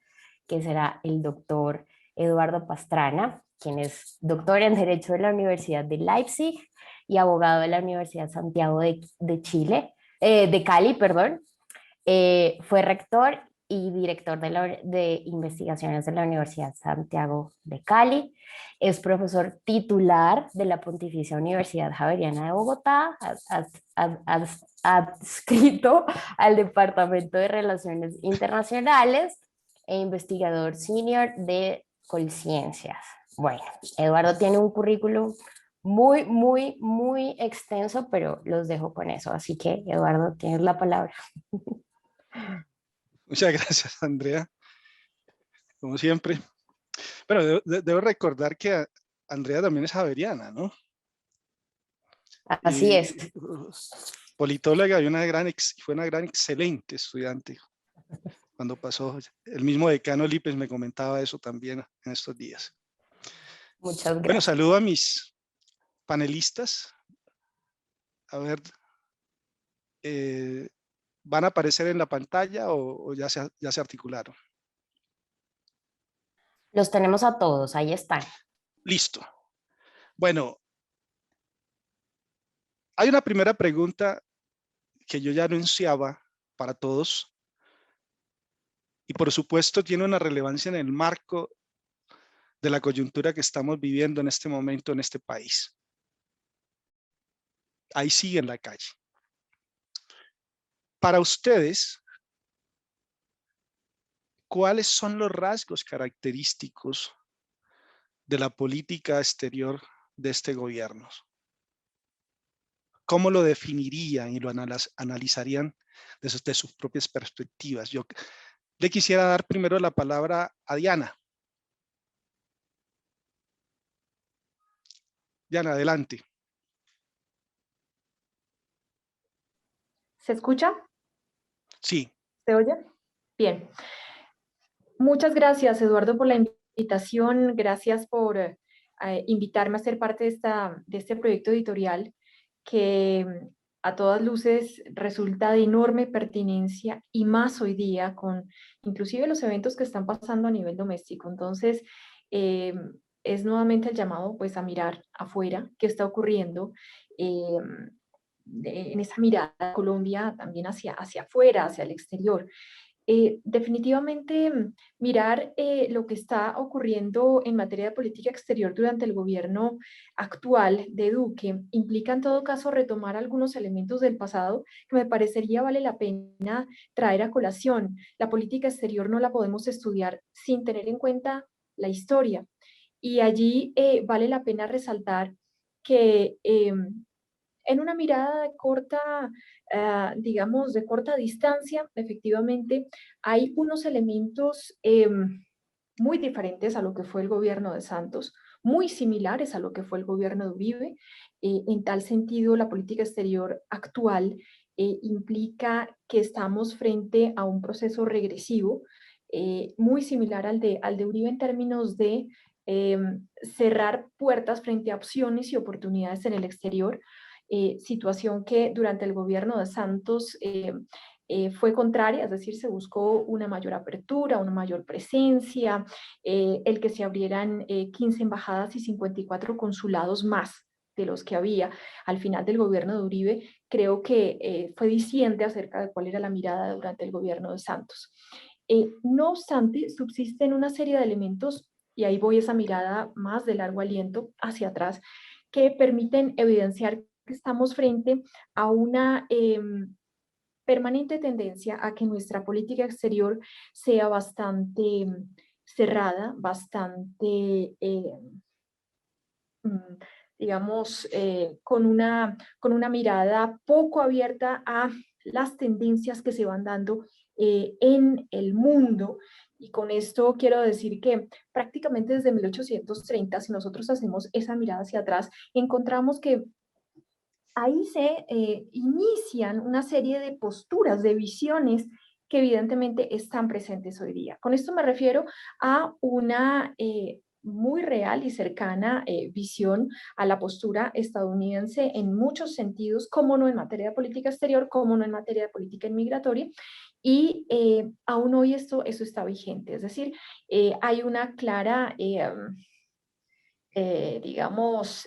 que será el doctor Eduardo Pastrana, quien es doctor en Derecho de la Universidad de Leipzig y abogado de la Universidad Santiago de Cali, perdón. Fue rector y director de investigaciones de la Universidad Santiago de Cali. Es profesor titular de la Pontificia Universidad Javeriana de Bogotá, adscrito al Departamento de Relaciones Internacionales e investigador senior de Colciencias. Bueno, Eduardo tiene un currículum muy extenso, pero los dejo con eso. Así que, Eduardo, tienes la palabra. Muchas gracias, Andrea, como siempre. Pero debo recordar que Andrea también es javeriana, ¿no? Así y, es. Politóloga y fue una gran excelente estudiante. Cuando pasó, el mismo decano Lipes me comentaba eso también en estos días. Muchas gracias. Bueno, saludo a mis panelistas. A ver, ¿van a aparecer en la pantalla o ya se articularon? Los tenemos a todos, ahí están. Listo. Bueno, hay una primera pregunta que yo ya anunciaba para todos y por supuesto tiene una relevancia en el marco de la coyuntura que estamos viviendo en este momento en este país. Ahí sigue en la calle. Para ustedes, ¿cuáles son los rasgos característicos de la política exterior de este gobierno? ¿Cómo lo definirían y lo analizarían desde sus propias perspectivas? Yo le quisiera dar primero la palabra a Diana. Diana, adelante. ¿Se escucha? Sí. ¿Se oye? Bien. Muchas gracias, Eduardo, por la invitación. Gracias por invitarme a ser parte de este proyecto editorial que a todas luces resulta de enorme pertinencia y más hoy día con inclusive los eventos que están pasando a nivel doméstico. Entonces, es nuevamente el llamado pues a mirar afuera qué está ocurriendo en esa mirada de Colombia también hacia afuera, hacia el exterior. Definitivamente mirar lo que está ocurriendo en materia de política exterior durante el gobierno actual de Duque implica en todo caso retomar algunos elementos del pasado que me parecería vale la pena traer a colación. La política exterior no la podemos estudiar sin tener en cuenta la historia y allí vale la pena resaltar que en una mirada de corta, digamos, de corta distancia, efectivamente, hay unos elementos muy diferentes a lo que fue el gobierno de Santos, muy similares a lo que fue el gobierno de Uribe. En tal sentido, la política exterior actual implica que estamos frente a un proceso regresivo, muy similar al de Uribe en términos de cerrar puertas frente a opciones y oportunidades en el exterior, situación que durante el gobierno de Santos fue contraria, es decir, se buscó una mayor apertura, una mayor presencia, el que se abrieran 15 embajadas y 54 consulados más de los que había al final del gobierno de Uribe, creo que fue diciente acerca de cuál era la mirada durante el gobierno de Santos. No obstante, subsisten una serie de elementos, y ahí voy esa mirada más de largo aliento hacia atrás, que permiten evidenciar que estamos frente a una permanente tendencia a que nuestra política exterior sea bastante cerrada, bastante, digamos, con una mirada poco abierta a las tendencias que se van dando en el mundo. Y con esto quiero decir que prácticamente desde 1830, si nosotros hacemos esa mirada hacia atrás, encontramos que ahí se inician una serie de posturas, de visiones que evidentemente están presentes hoy día. Con esto me refiero a una muy real y cercana visión a la postura estadounidense en muchos sentidos, como no en materia de política exterior, como no en materia de política inmigratoria, y aún hoy eso está vigente. Es decir, hay una clara digamos,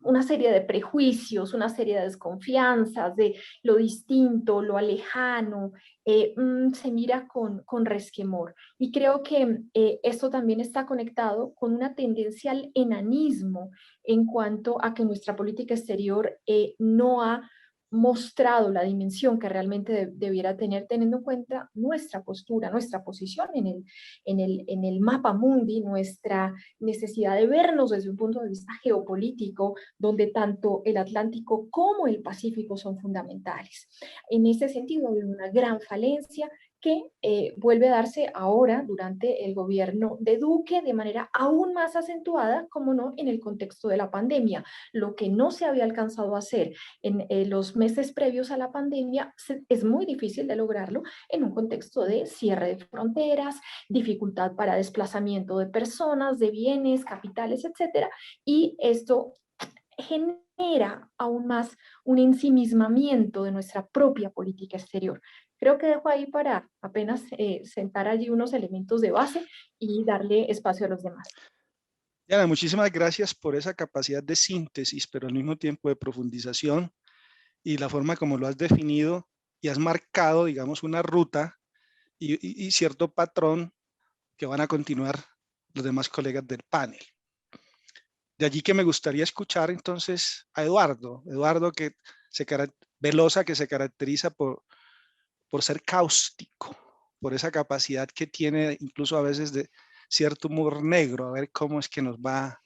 una serie de prejuicios, una serie de desconfianzas de lo distinto, lo lejano, se mira con resquemor. Y creo que esto también está conectado con una tendencia al enanismo en cuanto a que nuestra política exterior no ha mostrado la dimensión que realmente debiera tener, teniendo en cuenta nuestra postura, nuestra posición en el mapa mundi, nuestra necesidad de vernos desde un punto de vista geopolítico, donde tanto el Atlántico como el Pacífico son fundamentales. En ese sentido, hay una gran falencia que vuelve a darse ahora durante el gobierno de Duque de manera aún más acentuada, como no, en el contexto de la pandemia. Lo que no se había alcanzado a hacer en los meses previos a la pandemia es muy difícil de lograrlo en un contexto de cierre de fronteras, dificultad para desplazamiento de personas, de bienes, capitales, etcétera, y esto genera aún más un ensimismamiento de nuestra propia política exterior. Creo que dejo ahí para apenas sentar allí unos elementos de base y darle espacio a los demás. Diana, muchísimas gracias por esa capacidad de síntesis, pero al mismo tiempo de profundización y la forma como lo has definido y has marcado, digamos, una ruta y cierto patrón que van a continuar los demás colegas del panel. De allí que me gustaría escuchar entonces a Eduardo Velosa, que se caracteriza por ser cáustico, por esa capacidad que tiene incluso a veces de cierto humor negro, a ver cómo es que nos va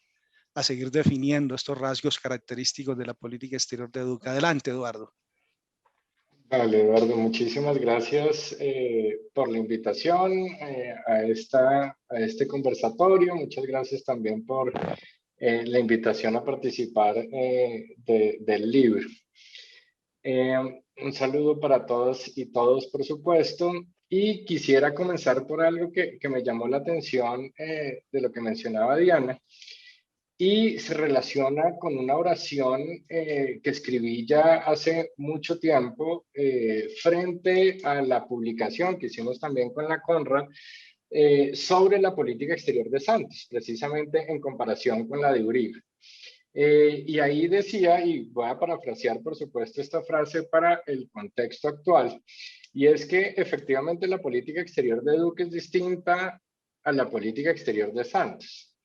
a seguir definiendo estos rasgos característicos de la política exterior de Duque. Adelante, Eduardo. Vale, Eduardo, muchísimas gracias por la invitación a este conversatorio. Muchas gracias también por la invitación a participar del libro. Un saludo para todas y todos, por supuesto. Y quisiera comenzar por algo que me llamó la atención de lo que mencionaba Diana. Y se relaciona con una oración que escribí ya hace mucho tiempo frente a la publicación que hicimos también con la Conrad sobre la política exterior de Santos, precisamente en comparación con la de Uribe. Y ahí decía, y voy a parafrasear por supuesto esta frase para el contexto actual, y es que efectivamente la política exterior de Duque es distinta a la política exterior de Santos,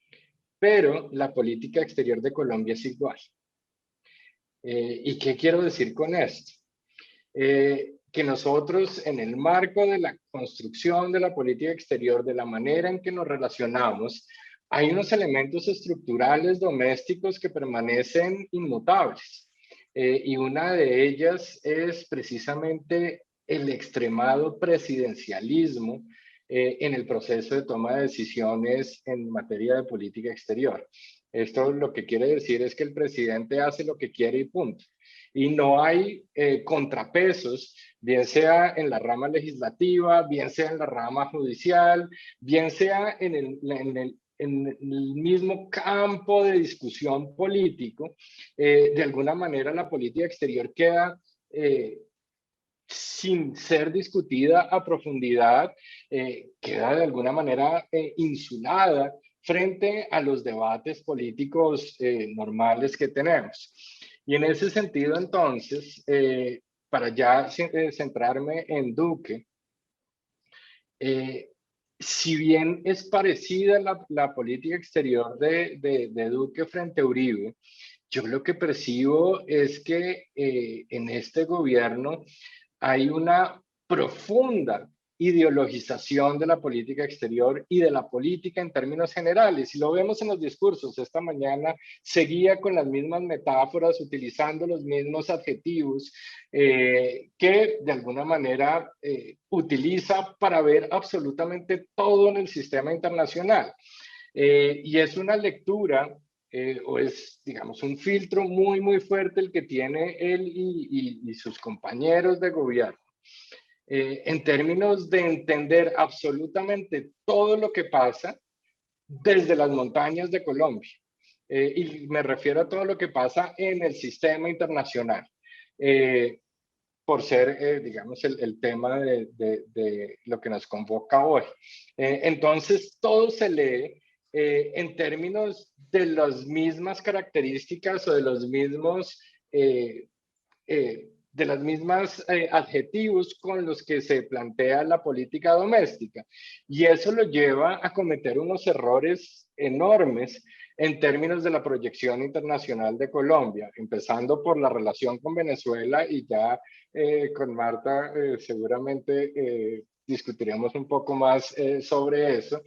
pero la política exterior de Colombia es igual. ¿Y qué quiero decir con esto? Que nosotros en el marco de la construcción de la política exterior, de la manera en que nos relacionamos, hay unos elementos estructurales domésticos que permanecen inmutables. y una de ellas es precisamente el extremado presidencialismo en el proceso de toma de decisiones en materia de política exterior. Esto lo que quiere decir es que el presidente hace lo que quiere y punto. Y no hay contrapesos, bien sea en la rama legislativa, bien sea en la rama judicial, bien sea en el mismo campo de discusión político. De alguna manera la política exterior queda sin ser discutida a profundidad, queda de alguna manera insulada frente a los debates políticos normales que tenemos. Y en ese sentido, entonces, para ya centrarme en Duque, si bien es parecida la política exterior de Duque frente a Uribe, yo lo que percibo es que en este gobierno hay una profunda ideologización de la política exterior y de la política en términos generales. Y lo vemos en los discursos. Esta mañana seguía con las mismas metáforas, utilizando los mismos adjetivos que de alguna manera utiliza para ver absolutamente todo en el sistema internacional. Y es una lectura o es, digamos, un filtro muy, muy fuerte el que tiene él y sus compañeros de gobierno. En términos de entender absolutamente todo lo que pasa desde las montañas de Colombia. Y me refiero a todo lo que pasa en el sistema internacional. Por ser, digamos, el tema de lo que nos convoca hoy. Entonces, todo se lee en términos de las mismas características o de los mismos adjetivos con los que se plantea la política doméstica. Y eso lo lleva a cometer unos errores enormes en términos de la proyección internacional de Colombia, empezando por la relación con Venezuela y ya con Marta seguramente discutiremos un poco más sobre eso,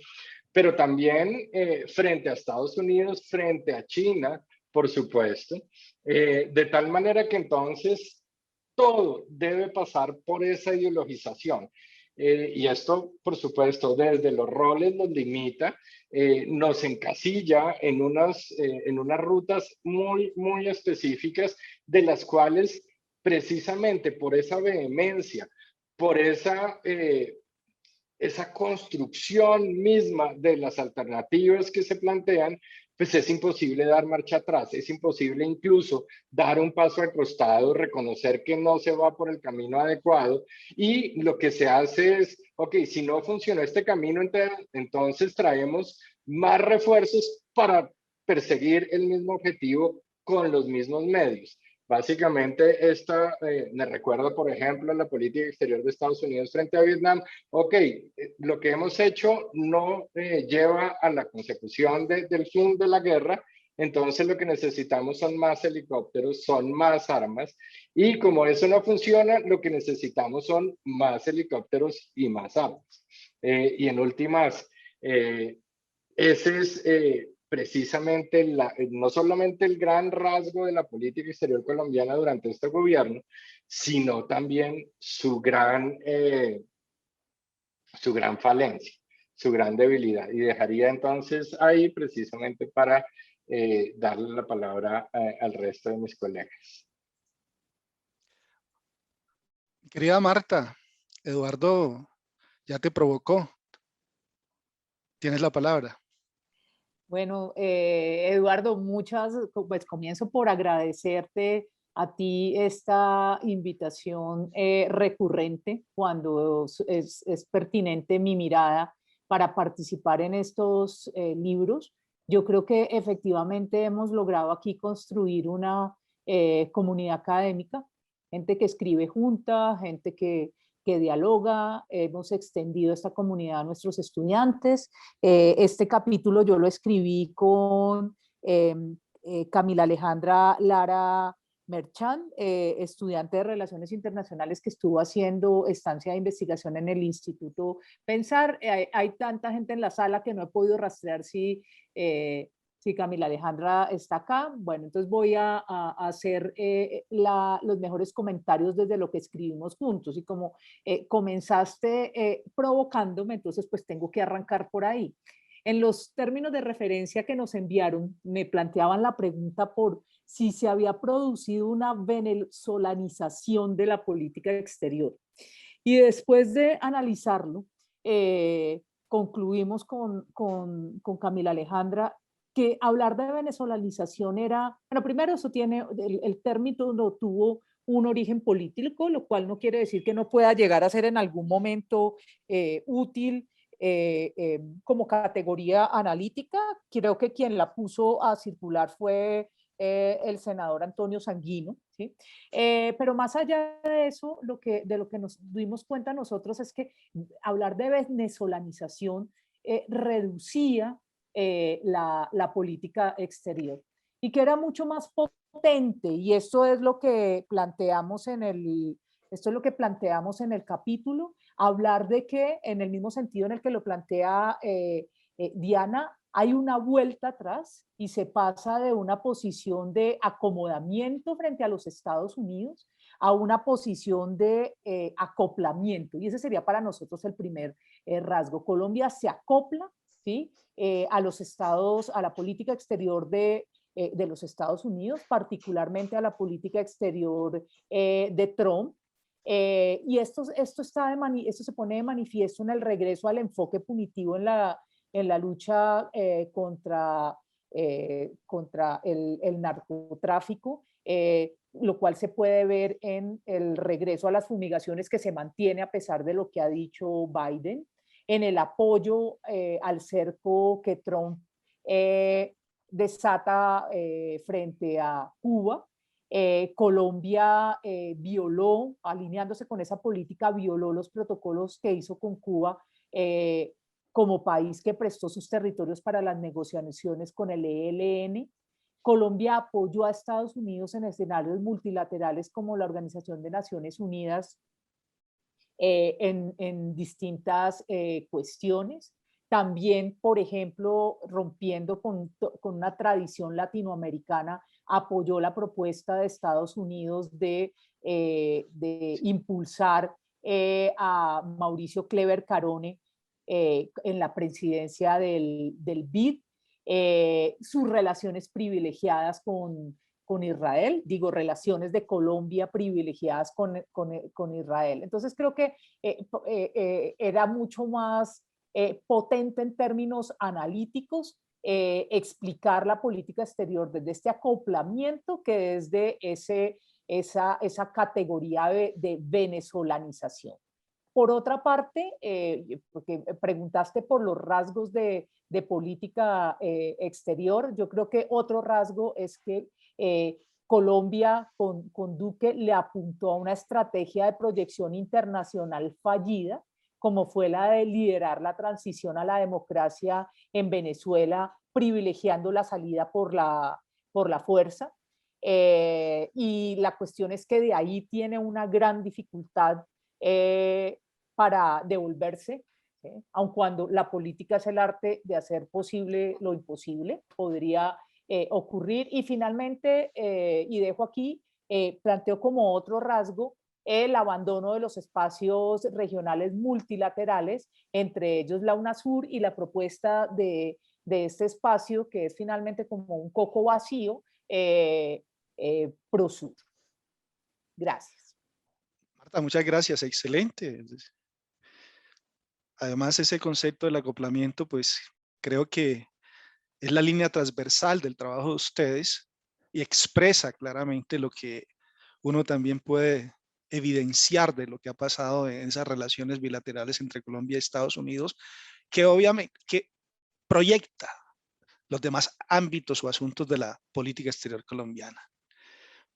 pero también frente a Estados Unidos, frente a China, por supuesto, de tal manera que entonces todo debe pasar por esa ideologización. Y esto, por supuesto, desde los roles nos limita, nos encasilla en unas rutas muy, muy específicas, de las cuales precisamente por esa vehemencia, por esa construcción misma de las alternativas que se plantean, pues es imposible dar marcha atrás, es imposible incluso dar un paso al costado, reconocer que no se va por el camino adecuado, y lo que se hace es, ok, si no funcionó este camino, entonces traemos más refuerzos para perseguir el mismo objetivo con los mismos medios. Básicamente, me recuerda, por ejemplo, la política exterior de Estados Unidos frente a Vietnam. Ok, lo que hemos hecho no lleva a la consecución del fin de la guerra, entonces lo que necesitamos son más helicópteros, son más armas, y como eso no funciona, lo que necesitamos son más helicópteros y más armas. Y en últimas, ese es precisamente no solamente el gran rasgo de la política exterior colombiana durante este gobierno, sino también su gran falencia, su gran debilidad. Y dejaría entonces ahí precisamente para darle la palabra al resto de mis colegas. Querida Marta, Eduardo ya te provocó. Tienes la palabra. Bueno, Eduardo, pues comienzo por agradecerte a ti esta invitación recurrente cuando es pertinente mi mirada para participar en estos libros. Yo creo que efectivamente hemos logrado aquí construir una comunidad académica, gente que escribe junta, gente que dialoga. Hemos extendido esta comunidad a nuestros estudiantes. Este capítulo yo lo escribí con Camila Alejandra Lara Merchán, estudiante de Relaciones Internacionales que estuvo haciendo estancia de investigación en el Instituto Pensar. Hay tanta gente en la sala que no he podido rastrear si si Camila Alejandra está acá, bueno, entonces voy a hacer los mejores comentarios desde lo que escribimos juntos. Y como comenzaste provocándome, entonces pues tengo que arrancar por ahí. En los términos de referencia que nos enviaron, me planteaban la pregunta por si se había producido una venezolanización de la política exterior. Y después de analizarlo, concluimos con Camila Alejandra que hablar de venezolanización era, bueno, primero eso tiene, el término no tuvo un origen político, lo cual no quiere decir que no pueda llegar a ser en algún momento útil como categoría analítica. Creo que quien la puso a circular fue el senador Antonio Sanguino, ¿sí? Pero más allá de eso, de lo que nos dimos cuenta nosotros es que hablar de venezolanización reducía la política exterior y que era mucho más potente, y esto es lo que planteamos en el capítulo, hablar de que en el mismo sentido en el que lo plantea Diana, hay una vuelta atrás y se pasa de una posición de acomodamiento frente a los Estados Unidos a una posición de acoplamiento, y ese sería para nosotros el primer rasgo. Colombia se acopla, ¿sí? A los estados, a la política exterior de los Estados Unidos, particularmente a la política exterior de Trump. Y esto se pone de manifiesto en el regreso al enfoque punitivo en la lucha contra el narcotráfico, lo cual se puede ver en el regreso a las fumigaciones que se mantiene a pesar de lo que ha dicho Biden, en el apoyo al cerco que Trump desata frente a Cuba. Colombia violó, alineándose con esa política, violó los protocolos que hizo con Cuba como país que prestó sus territorios para las negociaciones con el ELN. Colombia apoyó a Estados Unidos en escenarios multilaterales como la Organización de Naciones Unidas en distintas cuestiones. También, por ejemplo, rompiendo con una tradición latinoamericana, apoyó la propuesta de Estados Unidos de impulsar a Mauricio Clever Carone en la presidencia del BID, sus relaciones privilegiadas con Israel, digo, relaciones de Colombia privilegiadas con Israel. Entonces creo que era mucho más potente en términos analíticos explicar la política exterior desde este acoplamiento que desde esa categoría de venezolanización. Por otra parte, porque preguntaste por los rasgos de política exterior, yo creo que otro rasgo es que Colombia con Duque le apuntó a una estrategia de proyección internacional fallida, como fue la de liderar la transición a la democracia en Venezuela, privilegiando la salida por la fuerza. Y la cuestión es que de ahí tiene una gran dificultad para devolverse, ¿sí? Aun cuando la política es el arte de hacer posible lo imposible, podría ocurrir. Y finalmente, y dejo aquí, planteo como otro rasgo el abandono de los espacios regionales multilaterales, entre ellos la UNASUR y la propuesta de este espacio que es finalmente como un coco vacío, ProSur. Gracias. Marta, muchas gracias, excelente. Además, ese concepto del acoplamiento, pues creo que es la línea transversal del trabajo de ustedes y expresa claramente lo que uno también puede evidenciar de lo que ha pasado en esas relaciones bilaterales entre Colombia y Estados Unidos, que obviamente proyecta los demás ámbitos o asuntos de la política exterior colombiana.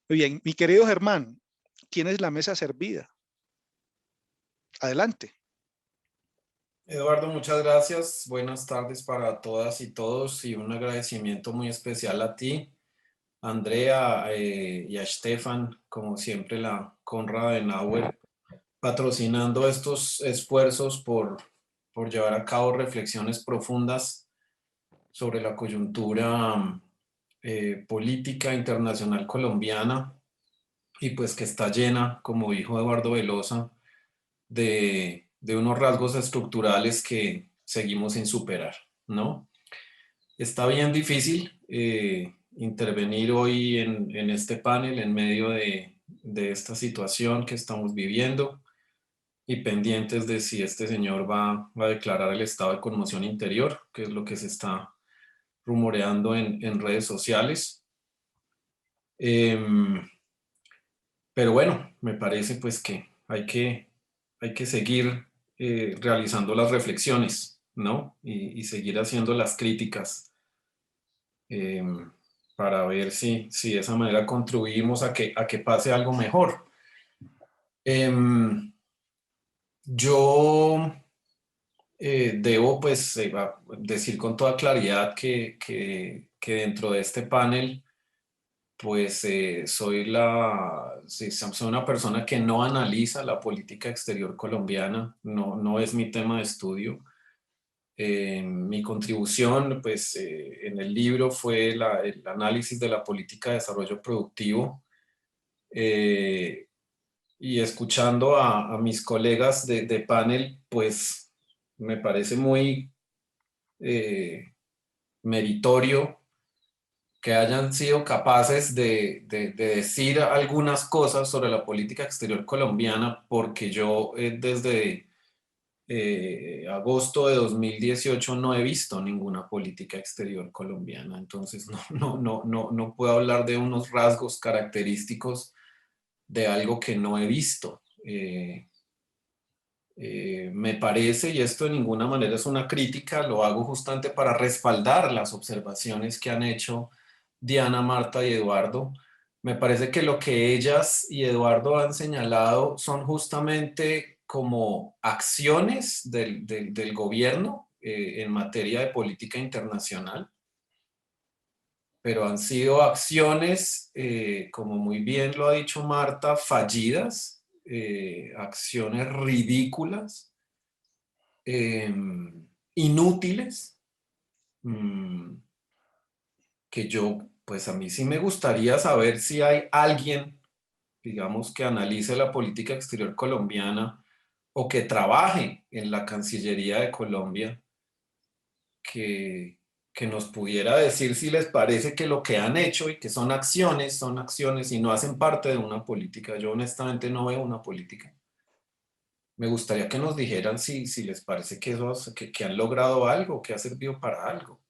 Muy bien, mi querido Germán, tienes la mesa servida. Adelante. Eduardo, muchas gracias. Buenas tardes para todas y todos y un agradecimiento muy especial a ti, Andrea, y a Stefan, como siempre la Konrad Adenauer, patrocinando estos esfuerzos por llevar a cabo reflexiones profundas sobre la coyuntura política internacional colombiana, y pues que está llena, como dijo Eduardo Velosa, de unos rasgos estructurales que seguimos sin superar, ¿no? Está bien difícil intervenir hoy en este panel en medio de esta situación que estamos viviendo y pendientes de si este señor va a declarar el estado de conmoción interior, que es lo que se está rumoreando en redes sociales. Pero bueno, me parece pues que hay que seguir realizando las reflexiones, ¿no? Y seguir haciendo las críticas para ver si de esa manera contribuimos a que pase algo mejor. Yo debo pues decir con toda claridad que dentro de este panel pues soy una persona que no analiza la política exterior colombiana, no es mi tema de estudio. Mi contribución pues, en el libro fue el análisis de la política de desarrollo productivo, y escuchando a mis colegas de panel, pues me parece muy meritorio que hayan sido capaces de decir algunas cosas sobre la política exterior colombiana, porque yo desde agosto de 2018 no he visto ninguna política exterior colombiana, entonces no puedo hablar de unos rasgos característicos de algo que no he visto. Me parece, y esto de ninguna manera es una crítica, lo hago justamente para respaldar las observaciones que han hecho Diana, Marta y Eduardo. Me parece que lo que ellas y Eduardo han señalado son justamente como acciones del gobierno en materia de política internacional, pero han sido acciones, como muy bien lo ha dicho Marta, fallidas, acciones ridículas, inútiles, que yo, pues a mí sí me gustaría saber si hay alguien, digamos, que analice la política exterior colombiana o que trabaje en la Cancillería de Colombia, que nos pudiera decir si les parece que lo que han hecho y que son acciones y no hacen parte de una política. Yo honestamente no veo una política. Me gustaría que nos dijeran si les parece que han logrado algo, que ha servido para algo.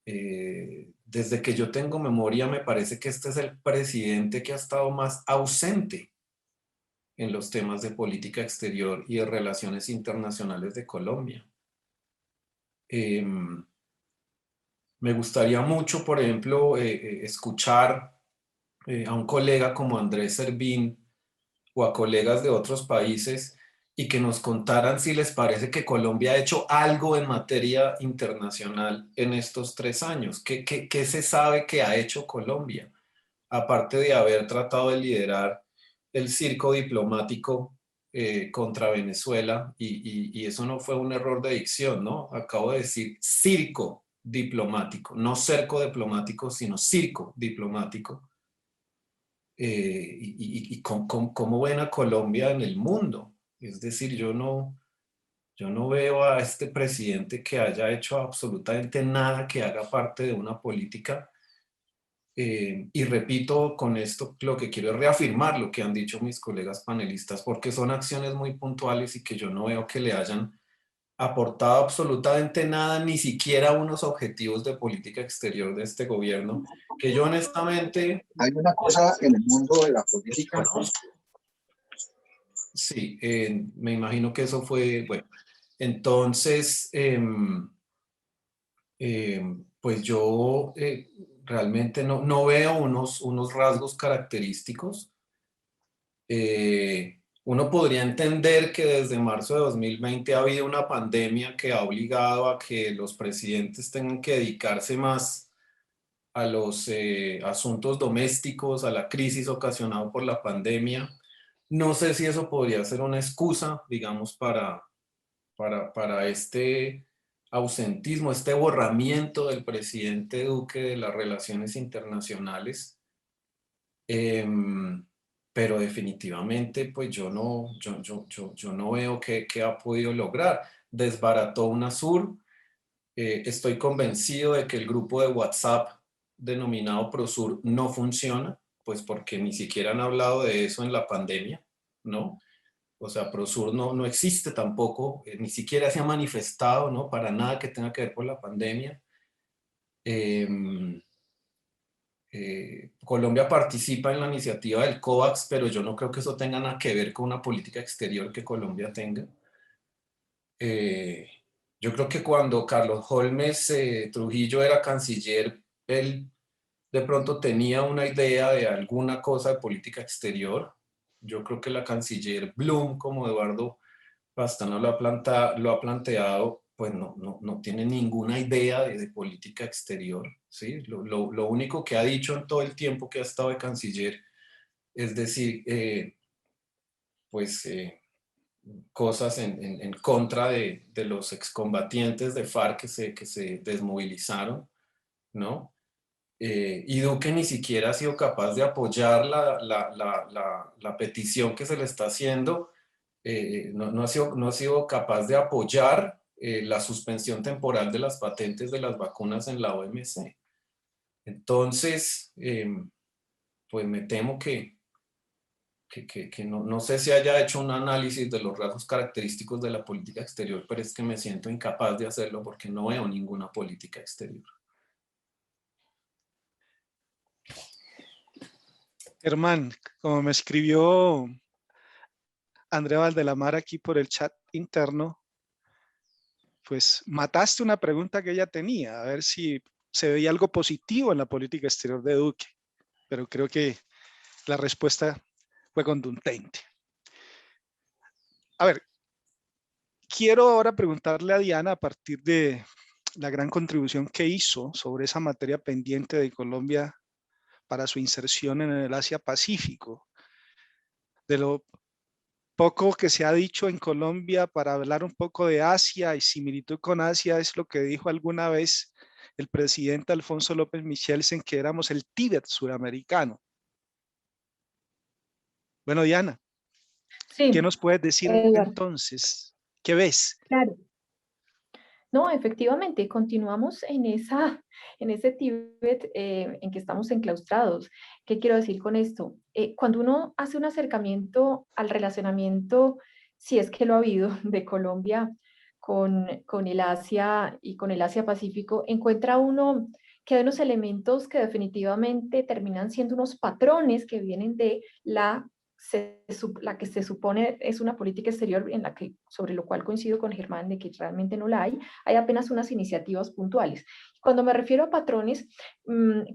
Desde que yo tengo memoria, me parece que este es el presidente que ha estado más ausente en los temas de política exterior y de relaciones internacionales de Colombia. Me gustaría mucho, por ejemplo, escuchar a un colega como Andrés Servín o a colegas de otros países y que nos contaran si les parece que Colombia ha hecho algo en materia internacional en estos 3 años. ¿Qué se sabe que ha hecho Colombia? Aparte de haber tratado de liderar el circo diplomático contra Venezuela, y eso no fue un error de dicción, ¿no? Acabo de decir circo diplomático, no cerco diplomático, sino circo diplomático. Y cómo ven a Colombia en el mundo. Es decir, yo no veo a este presidente que haya hecho absolutamente nada que haga parte de una política. Y repito con esto, lo que quiero es reafirmar lo que han dicho mis colegas panelistas, porque son acciones muy puntuales y que yo no veo que le hayan aportado absolutamente nada, ni siquiera unos objetivos de política exterior de este gobierno, que yo honestamente... Hay una cosa en el mundo de la política. Sí, me imagino que eso fue, bueno, entonces, pues yo realmente no veo unos rasgos característicos. Uno podría entender que desde marzo de 2020 ha habido una pandemia que ha obligado a que los presidentes tengan que dedicarse más a los asuntos domésticos, a la crisis ocasionada por la pandemia. No sé si eso podría ser una excusa, digamos, para este ausentismo, este borramiento del presidente Duque de las relaciones internacionales. Pero definitivamente pues yo no veo qué ha podido lograr. Desbarató UNASUR. Estoy convencido de que el grupo de WhatsApp denominado Prosur no funciona, pues porque ni siquiera han hablado de eso en la pandemia, ¿no? O sea, Prosur no existe tampoco, ni siquiera se ha manifestado, ¿no? Para nada que tenga que ver con la pandemia. Colombia participa en la iniciativa del COVAX, pero yo no creo que eso tenga nada que ver con una política exterior que Colombia tenga. Yo creo que cuando Carlos Holmes Trujillo era canciller, él de pronto tenía una idea de alguna cosa de política exterior. Yo creo que la canciller Blum, como Eduardo Pastrana lo ha planteado, pues no tiene ninguna idea de política exterior, ¿sí? Lo único que ha dicho en todo el tiempo que ha estado de canciller es decir, cosas en contra de los excombatientes de FARC que se desmovilizaron, ¿no? Y Duque ni siquiera ha sido capaz de apoyar la petición que se le está haciendo. No ha sido capaz de apoyar la suspensión temporal de las patentes de las vacunas en la OMC. Entonces, pues me temo que no sé si haya hecho un análisis de los rasgos característicos de la política exterior, pero es que me siento incapaz de hacerlo porque no veo ninguna política exterior. Germán, como me escribió Andrea Valdelamar aquí por el chat interno, pues mataste una pregunta que ella tenía, a ver si se veía algo positivo en la política exterior de Duque, pero creo que la respuesta fue contundente. A ver, quiero ahora preguntarle a Diana, a partir de la gran contribución que hizo sobre esa materia pendiente de Colombia para su inserción en el Asia-Pacífico, de lo poco que se ha dicho en Colombia para hablar un poco de Asia y similitud con Asia es lo que dijo alguna vez el presidente Alfonso López Michelsen, que éramos el Tíbet suramericano. Bueno, Diana, Sí, ¿qué nos puedes decir Eduardo. entonces? ¿Qué ves? Claro. No, efectivamente, continuamos en ese Tíbet en que estamos enclaustrados. ¿Qué quiero decir con esto? Cuando uno hace un acercamiento al relacionamiento, si es que lo ha habido, de Colombia con el Asia y con el Asia-Pacífico, encuentra uno que hay unos elementos que definitivamente terminan siendo unos patrones que vienen de la que se supone es una política exterior sobre lo cual coincido con Germán de que realmente no la hay apenas unas iniciativas puntuales. Cuando me refiero a patrones,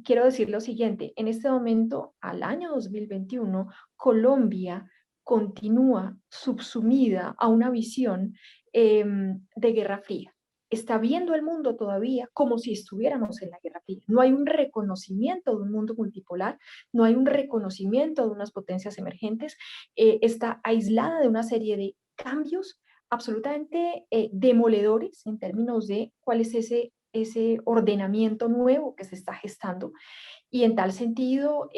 quiero decir lo siguiente, en este momento, al año 2021, Colombia continúa subsumida a una visión de Guerra Fría. Está viendo el mundo todavía como si estuviéramos en la Guerra Fría. No hay un reconocimiento de un mundo multipolar, no hay un reconocimiento de unas potencias emergentes, está aislada de una serie de cambios absolutamente demoledores en términos de cuál es ese ordenamiento nuevo que se está gestando. Y en tal sentido,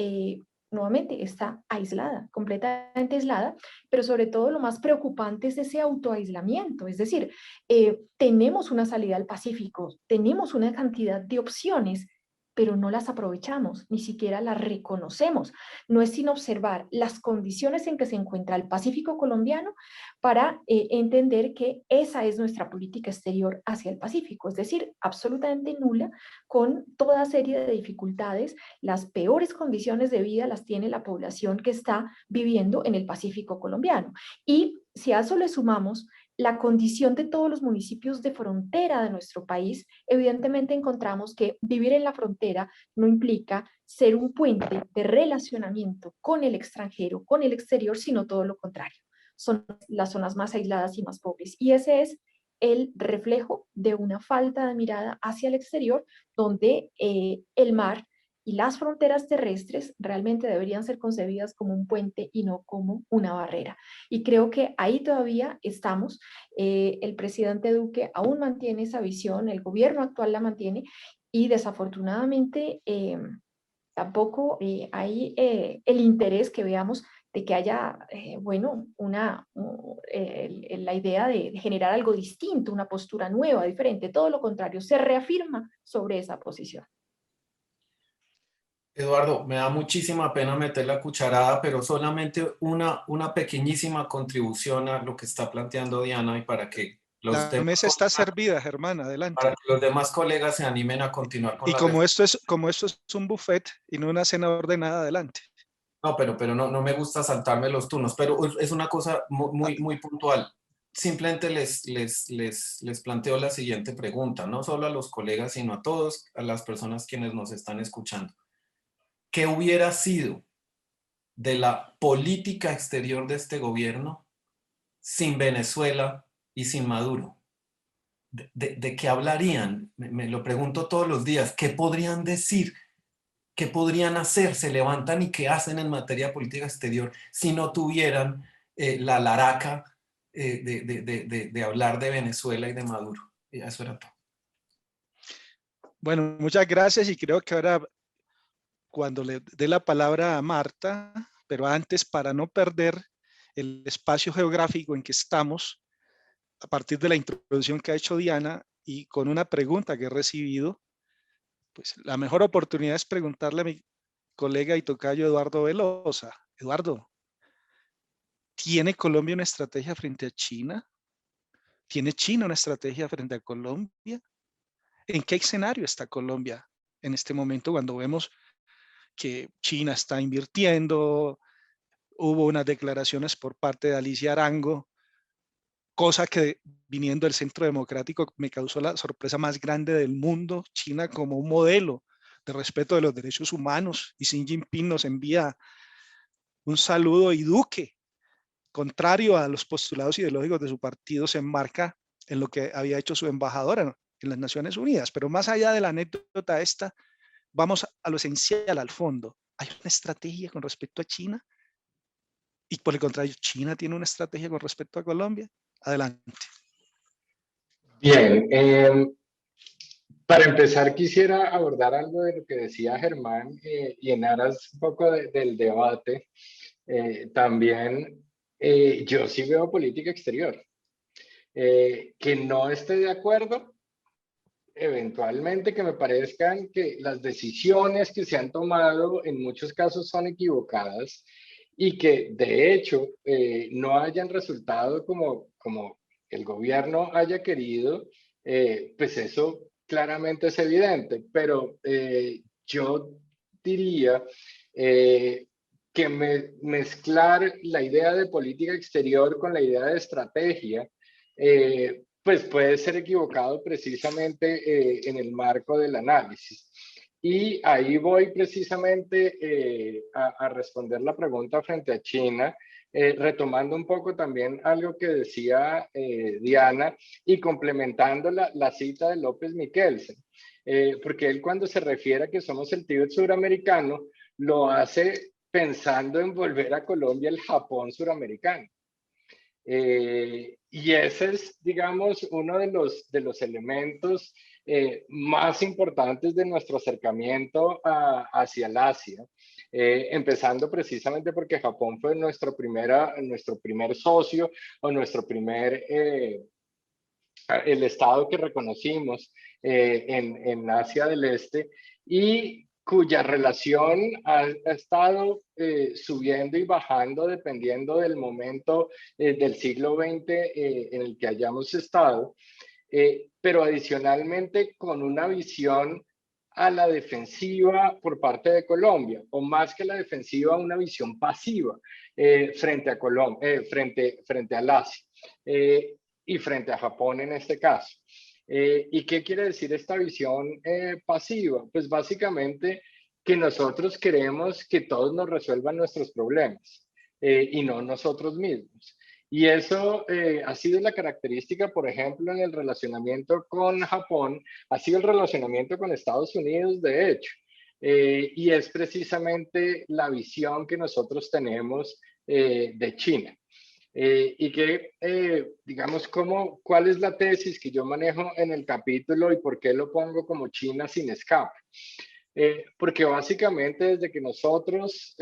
nuevamente está aislada, completamente aislada, pero sobre todo lo más preocupante es ese autoaislamiento, es decir, tenemos una salida al Pacífico, tenemos una cantidad de opciones, pero no las aprovechamos, ni siquiera las reconocemos. No es sin observar las condiciones en que se encuentra el Pacífico colombiano para entender que esa es nuestra política exterior hacia el Pacífico, es decir, absolutamente nula, con toda serie de dificultades. Las peores condiciones de vida las tiene la población que está viviendo en el Pacífico colombiano. Y si a eso le sumamos la condición de todos los municipios de frontera de nuestro país, evidentemente encontramos que vivir en la frontera no implica ser un puente de relacionamiento con el extranjero, con el exterior, sino todo lo contrario. Son las zonas más aisladas y más pobres. Y ese es el reflejo de una falta de mirada hacia el exterior, donde el mar y las fronteras terrestres realmente deberían ser concebidas como un puente y no como una barrera. Y creo que ahí todavía estamos. El presidente Duque aún mantiene esa visión, el gobierno actual la mantiene, y desafortunadamente tampoco hay el interés que veamos de que haya, bueno, la idea de generar algo distinto, una postura nueva, diferente. Todo lo contrario, se reafirma sobre esa posición. Eduardo, me da muchísima pena meter la cucharada, pero solamente una pequeñísima contribución a lo que está planteando Diana y para que La mesa está servida, Germán, adelante. para que los demás colegas se animen a continuar con Y la como esto es un buffet y no una cena ordenada, adelante. No, pero no me gusta saltarme los turnos, pero es una cosa muy puntual. Simplemente les planteo la siguiente pregunta, no solo a los colegas, sino a todos, a las personas quienes nos están escuchando. ¿Qué hubiera sido de la política exterior de este gobierno sin Venezuela y sin Maduro? ¿De qué hablarían? Me lo pregunto todos los días. ¿Qué podrían decir? ¿Qué podrían hacer? ¿Se levantan y qué hacen en materia de política exterior si no tuvieran la laraca de hablar de Venezuela y de Maduro? Y eso era todo. Bueno, muchas gracias y creo que ahora cuando le dé la palabra a Marta, pero antes para no perder el espacio geográfico en que estamos, a partir de la introducción que ha hecho Diana y con una pregunta que he recibido, pues la mejor oportunidad es preguntarle a mi colega y tocayo Eduardo Velosa. Eduardo, ¿tiene Colombia una estrategia frente a China? ¿Tiene China una estrategia frente a Colombia? ¿En qué escenario está Colombia en este momento cuando vemos que China está invirtiendo? Hubo unas declaraciones por parte de Alicia Arango, cosa que viniendo del Centro Democrático me causó la sorpresa más grande del mundo. China como un modelo de respeto de los derechos humanos, y Xi Jinping nos envía un saludo, y Duque, contrario a los postulados ideológicos de su partido, se enmarca en lo que había hecho su embajadora en las Naciones Unidas. Pero más allá de la anécdota esta, vamos a lo esencial, al fondo. ¿Hay una estrategia con respecto a China? Y por el contrario, ¿China tiene una estrategia con respecto a Colombia? Adelante. Bien, para empezar quisiera abordar algo de lo que decía Germán y en aras un poco del debate. También yo sí veo política exterior. Que no esté de acuerdo, eventualmente que me parezcan que las decisiones que se han tomado en muchos casos son equivocadas y que de hecho no hayan resultado como el gobierno haya querido, pues eso claramente es evidente, pero yo diría que mezclar la idea de política exterior con la idea de estrategia pues puede ser equivocado precisamente en el marco del análisis. Y ahí voy precisamente a responder la pregunta frente a China, retomando un poco también algo que decía Diana y complementando la cita de López Miquelsen, porque él cuando se refiere a que somos el Tíbet suramericano, lo hace pensando en volver a Colombia el Japón suramericano. Y ese es, digamos, uno de los elementos más importantes de nuestro acercamiento hacia el Asia, empezando precisamente porque Japón fue nuestro primer socio o el estado que reconocimos en Asia del Este y cuya relación ha estado subiendo y bajando dependiendo del momento del siglo XX en el que hayamos estado, pero adicionalmente con una visión a la defensiva por parte de Colombia, o más que la defensiva, una visión pasiva frente a Colombia, frente al Asia y frente a Japón en este caso. ¿Y qué quiere decir esta visión pasiva? Pues básicamente que nosotros queremos que todos nos resuelvan nuestros problemas y no nosotros mismos. Y eso ha sido la característica, por ejemplo, en el relacionamiento con Japón, ha sido el relacionamiento con Estados Unidos, de hecho. y es precisamente la visión que nosotros tenemos de China. Y que, digamos, ¿cuál es la tesis que yo manejo en el capítulo y por qué lo pongo como China sin escape? Porque básicamente desde que nosotros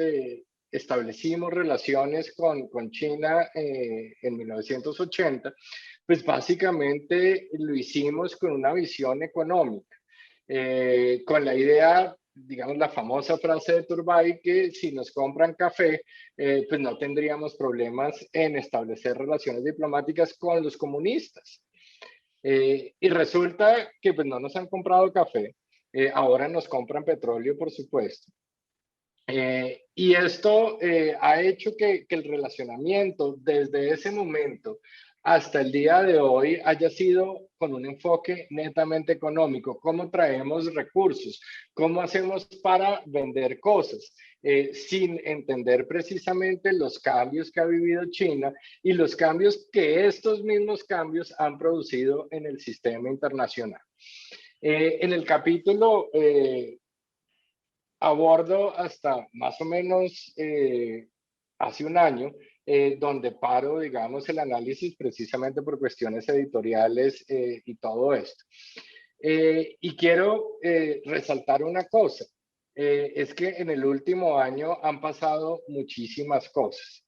establecimos relaciones con China en 1980, pues básicamente lo hicimos con una visión económica, con la idea, digamos, la famosa frase de Turbay, que si nos compran café, pues no tendríamos problemas en establecer relaciones diplomáticas con los comunistas. Y resulta que pues no nos han comprado café, ahora nos compran petróleo, por supuesto. Y esto ha hecho que el relacionamiento desde ese momento hasta el día de hoy haya sido con un enfoque netamente económico. ¿Cómo traemos recursos? ¿Cómo hacemos para vender cosas? Sin entender precisamente los cambios que ha vivido China y los cambios que estos mismos cambios han producido en el sistema internacional. En el capítulo abordo hasta más o menos hace un año, donde paro, digamos, el análisis precisamente por cuestiones editoriales y todo esto. Y quiero resaltar una cosa, es que en el último año han pasado muchísimas cosas.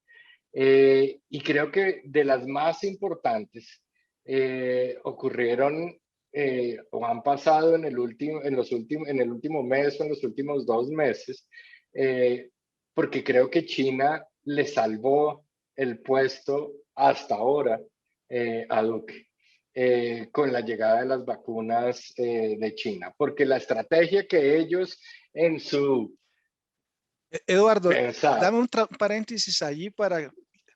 Y creo que de las más importantes ocurrieron o han pasado en el último mes o en los últimos 2 meses, porque creo que China le salvó el puesto hasta ahora a Duque. Con la llegada de las vacunas de China, porque la estrategia que ellos en su Eduardo, pensar, dame un paréntesis allí para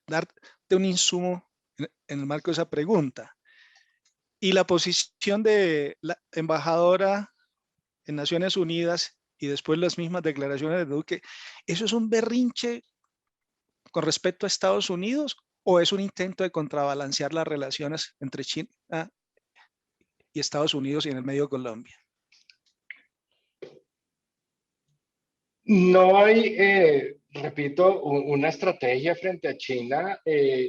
darte un insumo en el marco de esa pregunta. Y la posición de la embajadora en Naciones Unidas y después las mismas declaraciones de Duque, ¿eso es un berrinche con respecto a Estados Unidos o es un intento de contrabalancear las relaciones entre China y Estados Unidos y en el medio de Colombia? No hay, repito, una estrategia frente a China.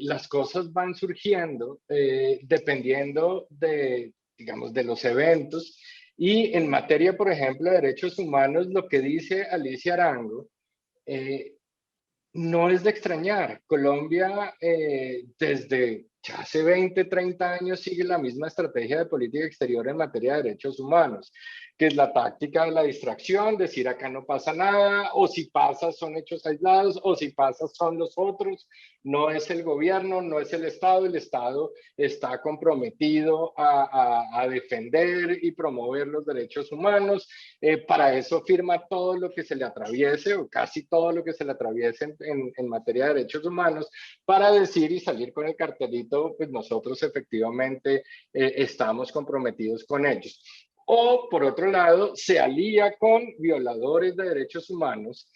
Las cosas van surgiendo dependiendo de, digamos, de los eventos. Y en materia, por ejemplo, de derechos humanos, lo que dice Alicia Arango no es de extrañar. Colombia desde hace 20, 30 años sigue la misma estrategia de política exterior en materia de derechos humanos, que es la táctica de la distracción, decir acá no pasa nada, o si pasa son hechos aislados, o si pasa son los otros, no es el gobierno, no es el Estado está comprometido a defender y promover los derechos humanos, para eso firma todo lo que se le atraviese, o casi todo lo que se le atraviese en materia de derechos humanos, para decir y salir con el cartelito, pues nosotros efectivamente estamos comprometidos con ellos. O por otro lado, se alía con violadores de derechos humanos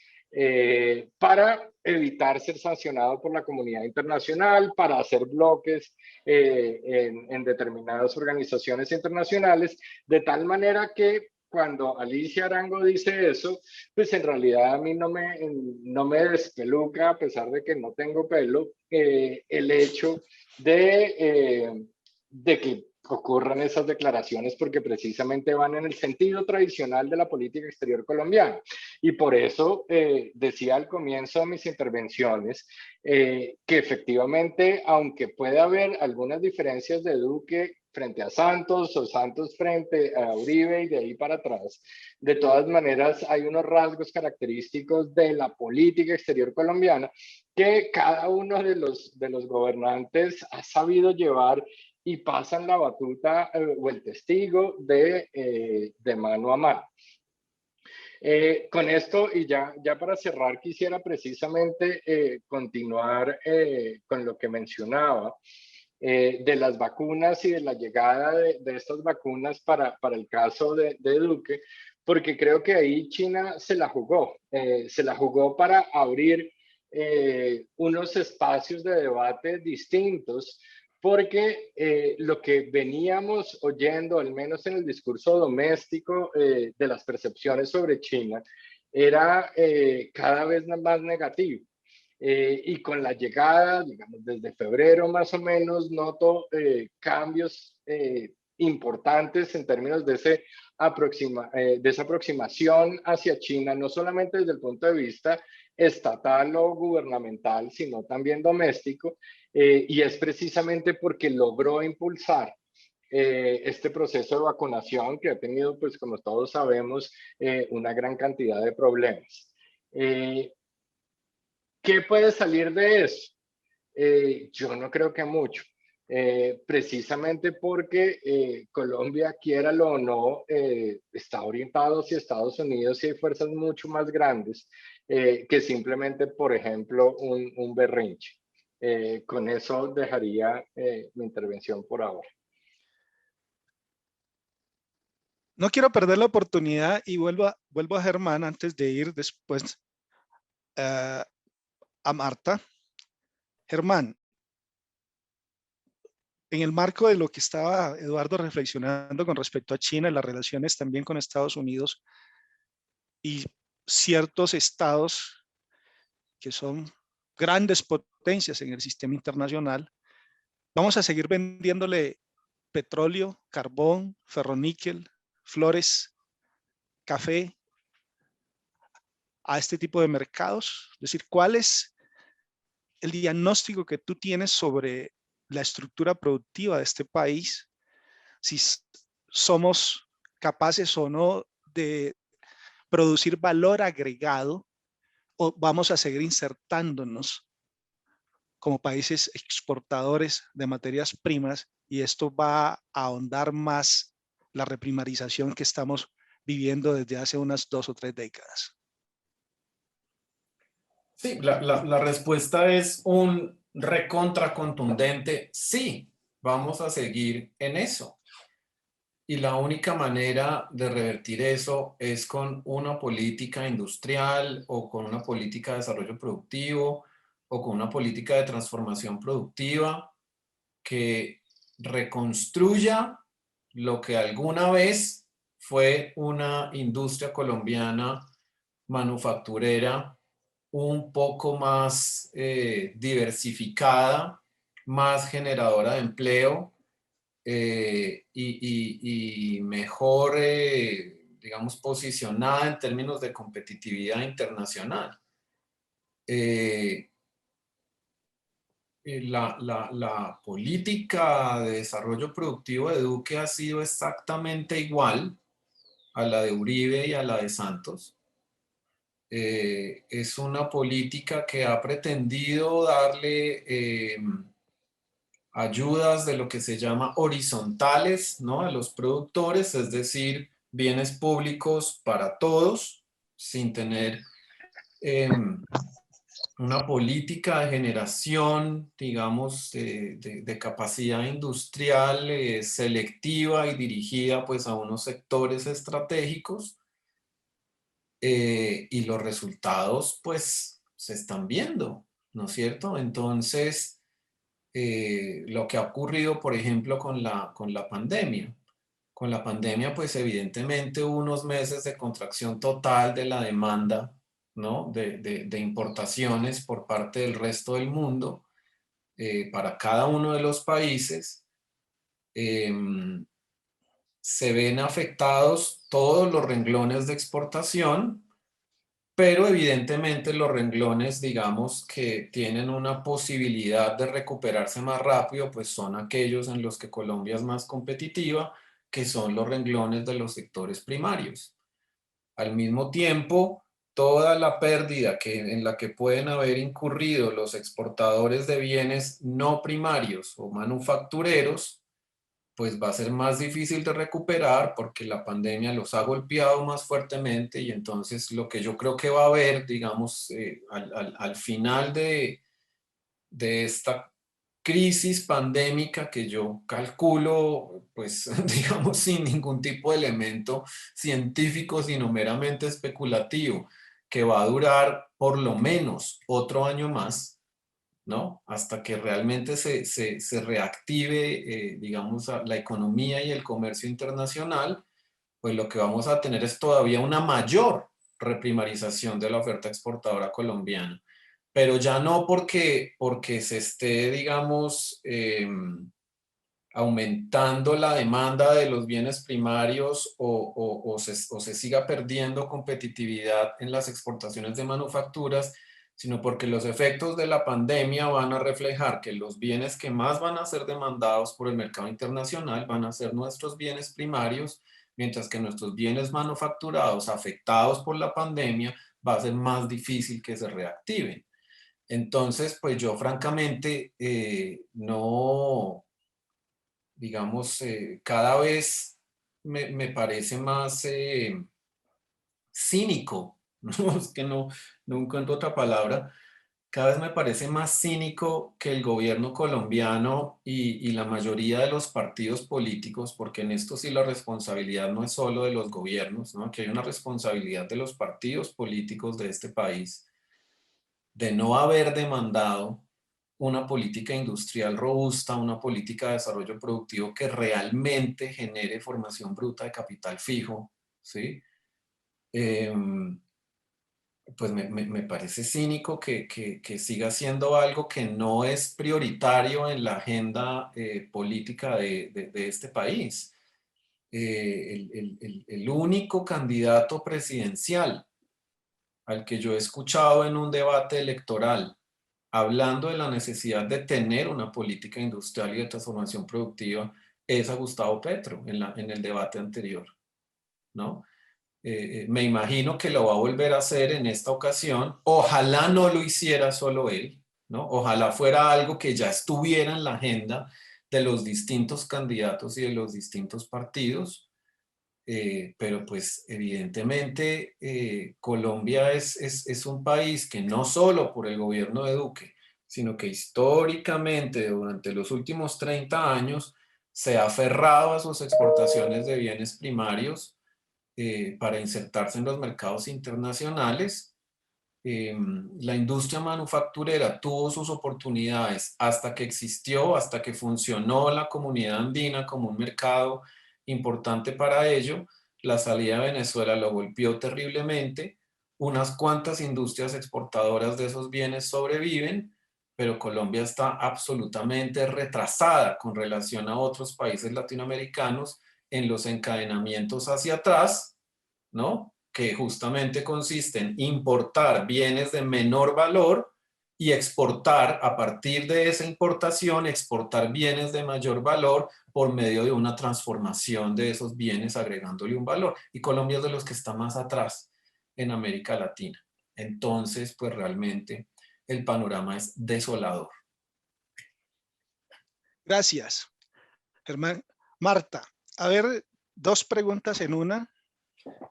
para evitar ser sancionado por la comunidad internacional, para hacer bloques en determinadas organizaciones internacionales, de tal manera que cuando Alicia Arango dice eso, pues en realidad a mí no me despeluca, a pesar de que no tengo pelo, el hecho de que ocurran esas declaraciones, porque precisamente van en el sentido tradicional de la política exterior colombiana. Y por eso decía al comienzo de mis intervenciones que efectivamente, aunque puede haber algunas diferencias de Duque frente a Santos o Santos frente a Uribe y de ahí para atrás, de todas maneras hay unos rasgos característicos de la política exterior colombiana que cada uno de los gobernantes ha sabido llevar y pasan la batuta o el testigo de mano a mano. Con esto, y ya para cerrar, quisiera precisamente continuar con lo que mencionaba de las vacunas y de la llegada de estas vacunas para el caso de Duque, porque creo que ahí China se la jugó para abrir unos espacios de debate distintos, porque lo que veníamos oyendo, al menos en el discurso doméstico de las percepciones sobre China, era cada vez más negativo. Y con la llegada, digamos, desde febrero más o menos, noto cambios importantes en términos de, de esa aproximación hacia China, no solamente desde el punto de vista estatal o gubernamental, sino también doméstico, y es precisamente porque logró impulsar este proceso de vacunación que ha tenido, pues como todos sabemos, una gran cantidad de problemas. ¿Qué puede salir de eso? Yo no creo que mucho. Precisamente porque Colombia, quiéralo o no, está orientado hacia Estados Unidos y hay fuerzas mucho más grandes que simplemente, por ejemplo, un berrinche. Con eso dejaría mi intervención por ahora. No quiero perder la oportunidad y vuelvo a Germán antes de ir después a Marta. Germán, en el marco de lo que estaba Eduardo reflexionando con respecto a China y las relaciones también con Estados Unidos y ciertos estados que son grandes potencias en el sistema internacional, vamos a seguir vendiéndole petróleo, carbón, ferroníquel, flores, café a este tipo de mercados. Es decir, ¿cuál es el diagnóstico que tú tienes sobre la estructura productiva de este país? Si somos capaces o no de producir valor agregado o vamos a seguir insertándonos como países exportadores de materias primas y esto va a ahondar más la reprimarización que estamos viviendo desde hace unas 2 o 3 décadas. Sí, la respuesta es un recontra contundente, sí, vamos a seguir en eso. Y la única manera de revertir eso es con una política industrial o con una política de desarrollo productivo o con una política de transformación productiva que reconstruya lo que alguna vez fue una industria colombiana manufacturera un poco más diversificada, más generadora de empleo y mejor, digamos, posicionada en términos de competitividad internacional. La política de desarrollo productivo de Duque ha sido exactamente igual a la de Uribe y a la de Santos. Es una política que ha pretendido darle ayudas de lo que se llama horizontales, ¿no?, a los productores, es decir, bienes públicos para todos, sin tener una política de generación, digamos, de capacidad industrial selectiva y dirigida pues a unos sectores estratégicos. Y los resultados pues se están viendo, ¿no es cierto? Entonces, lo que ha ocurrido, por ejemplo, con la pandemia. Con la pandemia, pues evidentemente hubo unos meses de contracción total de la demanda, ¿no?, de importaciones por parte del resto del mundo para cada uno de los países. Se ven afectados todos los renglones de exportación, pero evidentemente los renglones, digamos, que tienen una posibilidad de recuperarse más rápido, pues son aquellos en los que Colombia es más competitiva, que son los renglones de los sectores primarios. Al mismo tiempo, toda la pérdida en la que pueden haber incurrido los exportadores de bienes no primarios o manufactureros, pues va a ser más difícil de recuperar porque la pandemia los ha golpeado más fuertemente y entonces lo que yo creo que va a haber, digamos, al final de esta crisis pandémica que yo calculo, pues, digamos, sin ningún tipo de elemento científico, sino meramente especulativo, que va a durar por lo menos otro año más, ¿no? Hasta que realmente se reactive, digamos, la economía y el comercio internacional, pues lo que vamos a tener es todavía una mayor reprimarización de la oferta exportadora colombiana. Pero ya no porque se esté, digamos, aumentando la demanda de los bienes primarios o se siga perdiendo competitividad en las exportaciones de manufacturas, sino porque los efectos de la pandemia van a reflejar que los bienes que más van a ser demandados por el mercado internacional van a ser nuestros bienes primarios, mientras que nuestros bienes manufacturados afectados por la pandemia va a ser más difícil que se reactiven. Entonces, pues yo francamente no, digamos, cada vez me parece más cínico, ¿no? Es que no encuentro otra palabra, cada vez me parece más cínico que el gobierno colombiano y la mayoría de los partidos políticos, porque en esto sí la responsabilidad no es solo de los gobiernos, ¿no? Que hay una responsabilidad de los partidos políticos de este país de no haber demandado una política industrial robusta, una política de desarrollo productivo que realmente genere formación bruta de capital fijo, ¿sí? Pues me parece cínico que siga siendo algo que no es prioritario en la agenda política de este país. El único candidato presidencial al que yo he escuchado en un debate electoral hablando de la necesidad de tener una política industrial y de transformación productiva es a Gustavo Petro en el debate anterior, ¿no? Me imagino que lo va a volver a hacer en esta ocasión. Ojalá no lo hiciera solo él, ¿no? Ojalá fuera algo que ya estuviera en la agenda de los distintos candidatos y de los distintos partidos. Pero pues evidentemente Colombia es un país que no solo por el gobierno de Duque, sino que históricamente durante los últimos 30 años se ha aferrado a sus exportaciones de bienes primarios para insertarse en los mercados internacionales. La industria manufacturera tuvo sus oportunidades hasta que existió, hasta que funcionó la comunidad andina como un mercado importante para ello. La salida de Venezuela lo golpeó terriblemente. Unas cuantas industrias exportadoras de esos bienes sobreviven, pero Colombia está absolutamente retrasada con relación a otros países latinoamericanos en los encadenamientos hacia atrás, ¿no? Que justamente consiste en importar bienes de menor valor y exportar a partir de esa importación, exportar bienes de mayor valor por medio de una transformación de esos bienes agregándole un valor. Y Colombia es de los que está más atrás en América Latina. Entonces, pues realmente el panorama es desolador. Gracias, Germán. Marta, a ver, dos preguntas en una,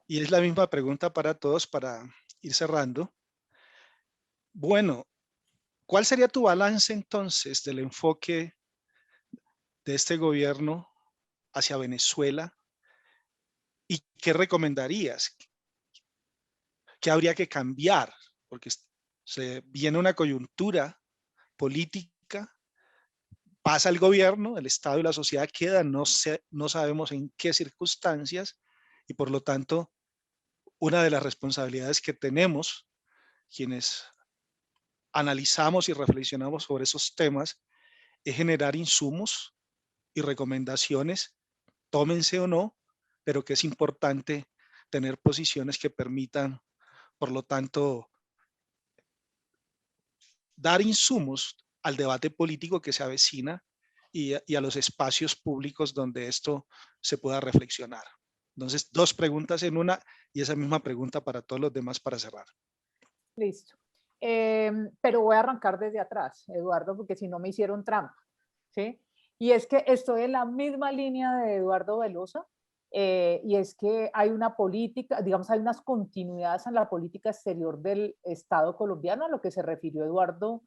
y es la misma pregunta para todos para ir cerrando. Bueno, ¿cuál sería tu balance entonces del enfoque de este gobierno hacia Venezuela? ¿Y qué recomendarías? ¿Qué habría que cambiar? Porque se viene una coyuntura política, pasa el gobierno, el Estado y la sociedad quedan, no sabemos en qué circunstancias, y por lo tanto, una de las responsabilidades que tenemos, quienes analizamos y reflexionamos sobre esos temas, es generar insumos y recomendaciones, tómense o no, pero que es importante tener posiciones que permitan, por lo tanto, dar insumos al debate político que se avecina y a los espacios públicos donde esto se pueda reflexionar. Entonces, dos preguntas en una y esa misma pregunta para todos los demás para cerrar. Listo. Pero voy a arrancar desde atrás, Eduardo, porque si no me hicieron trampa, ¿sí? Y es que estoy en la misma línea de Eduardo Velosa, y es que hay una política, digamos, hay unas continuidades en la política exterior del Estado colombiano, a lo que se refirió Eduardo,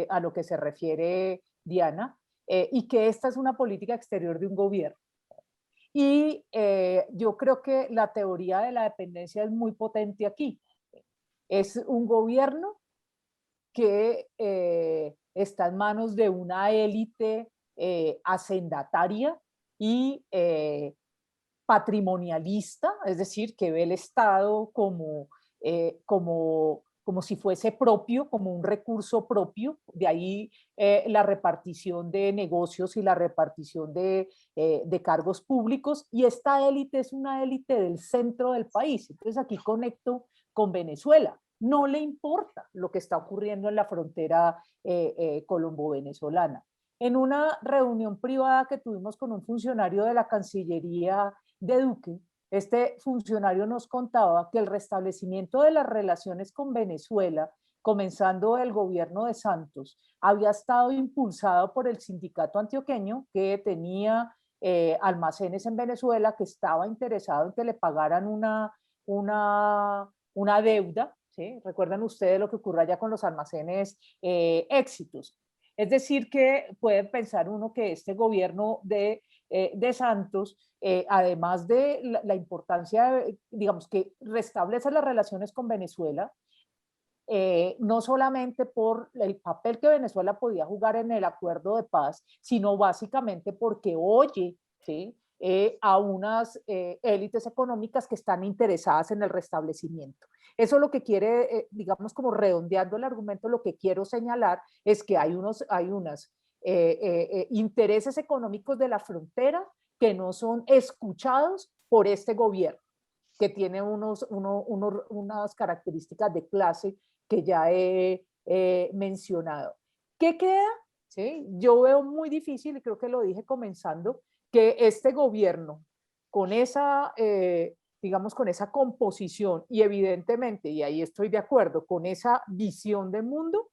a lo que se refiere Diana, y que esta es una política exterior de un gobierno. Y yo creo que la teoría de la dependencia es muy potente aquí. Es un gobierno que está en manos de una élite hacendataria y patrimonialista, es decir, que ve el Estado como si fuese propio, como un recurso propio, de ahí la repartición de negocios y la repartición de cargos públicos, y esta élite es una élite del centro del país. Entonces aquí conecto con Venezuela. No le importa lo que está ocurriendo en la frontera colombo-venezolana. En una reunión privada que tuvimos con un funcionario de la Cancillería de Duque, este funcionario nos contaba que el restablecimiento de las relaciones con Venezuela, comenzando el gobierno de Santos, había estado impulsado por el sindicato antioqueño, que tenía almacenes en Venezuela, que estaba interesado en que le pagaran una deuda, ¿sí? Recuerdan ustedes lo que ocurre allá con los almacenes Éxitos. Es decir, que puede pensar uno que este gobierno de Santos, además de la importancia, digamos, que restablece las relaciones con Venezuela, no solamente por el papel que Venezuela podía jugar en el acuerdo de paz, sino básicamente porque oye, ¿sí? A unas élites económicas que están interesadas en el restablecimiento. Eso lo que quiere, digamos, como redondeando el argumento, lo que quiero señalar es que hay unos intereses económicos de la frontera que no son escuchados por este gobierno, que tiene unas características de clase que ya he mencionado. ¿Qué queda? ¿Sí? Yo veo muy difícil, y creo que lo dije comenzando, que este gobierno, con esa, digamos, con esa composición y evidentemente, y ahí estoy de acuerdo, con esa visión de mundo,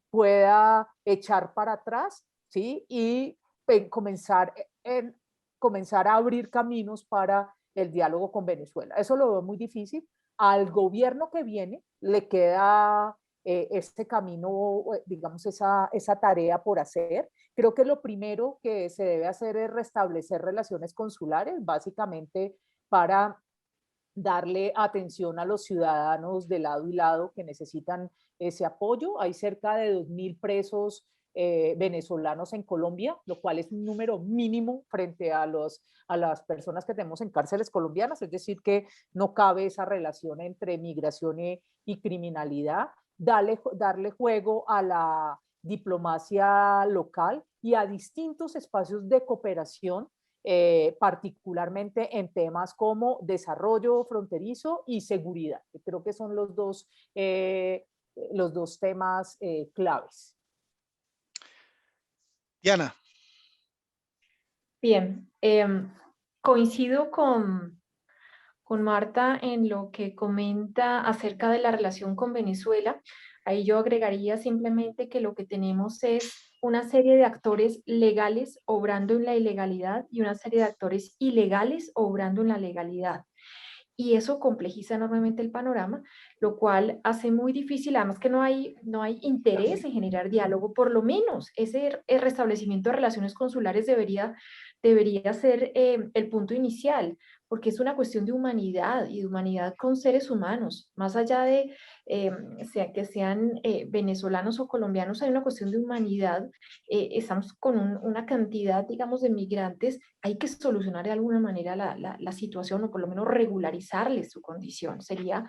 pueda echar para atrás, ¿sí? Y comenzar a abrir caminos para el diálogo con Venezuela. Eso lo veo muy difícil. Al gobierno que viene le queda este camino, digamos, esa tarea por hacer. Creo que lo primero que se debe hacer es restablecer relaciones consulares, básicamente para darle atención a los ciudadanos de lado y lado que necesitan ese apoyo. Hay cerca de 2.000 presos venezolanos en Colombia, lo cual es un número mínimo frente a las personas que tenemos en cárceles colombianas, es decir, que no cabe esa relación entre migración y criminalidad. Darle juego a la diplomacia local y a distintos espacios de cooperación, particularmente en temas como desarrollo fronterizo y seguridad. Creo que son los dos temas claves. Diana. Bien, coincido con Marta en lo que comenta acerca de la relación con Venezuela. Ahí yo agregaría simplemente que lo que tenemos es una serie de actores legales obrando en la ilegalidad y una serie de actores ilegales obrando en la legalidad. Y eso complejiza enormemente el panorama, lo cual hace muy difícil, además que no hay interés en generar diálogo, por lo menos ese restablecimiento de relaciones consulares debería ser el punto inicial, porque es una cuestión de humanidad y de humanidad con seres humanos, más allá de que sean venezolanos o colombianos, hay una cuestión de humanidad. Estamos con una cantidad, digamos, de migrantes, hay que solucionar de alguna manera la situación, o por lo menos regularizarles su condición, sería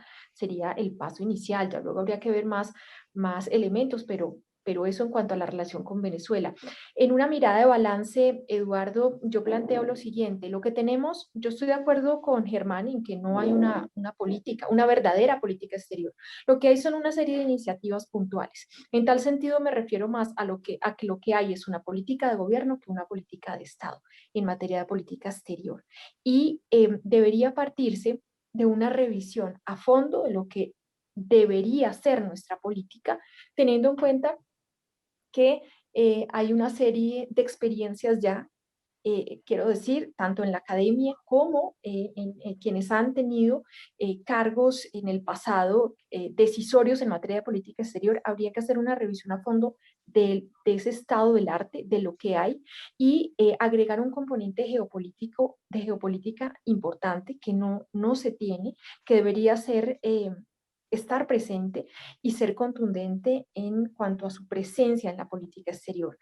el paso inicial. Ya luego habría que ver más elementos, pero eso en cuanto a la relación con Venezuela. En una mirada de balance, Eduardo, yo planteo lo siguiente: lo que tenemos, yo estoy de acuerdo con Germán en que no hay una política, una verdadera política exterior. Lo que hay son una serie de iniciativas puntuales. En tal sentido me refiero más a que lo que hay es una política de gobierno que una política de Estado en materia de política exterior. Y debería partirse de una revisión a fondo de lo que debería ser nuestra política, teniendo en cuenta que hay una serie de experiencias ya, quiero decir, tanto en la academia como en quienes han tenido cargos en el pasado decisorios en materia de política exterior. Habría que hacer una revisión a fondo de ese estado del arte, de lo que hay, y agregar un componente geopolítico, de geopolítica importante, que no se tiene, que debería ser estar presente y ser contundente en cuanto a su presencia en la política exterior.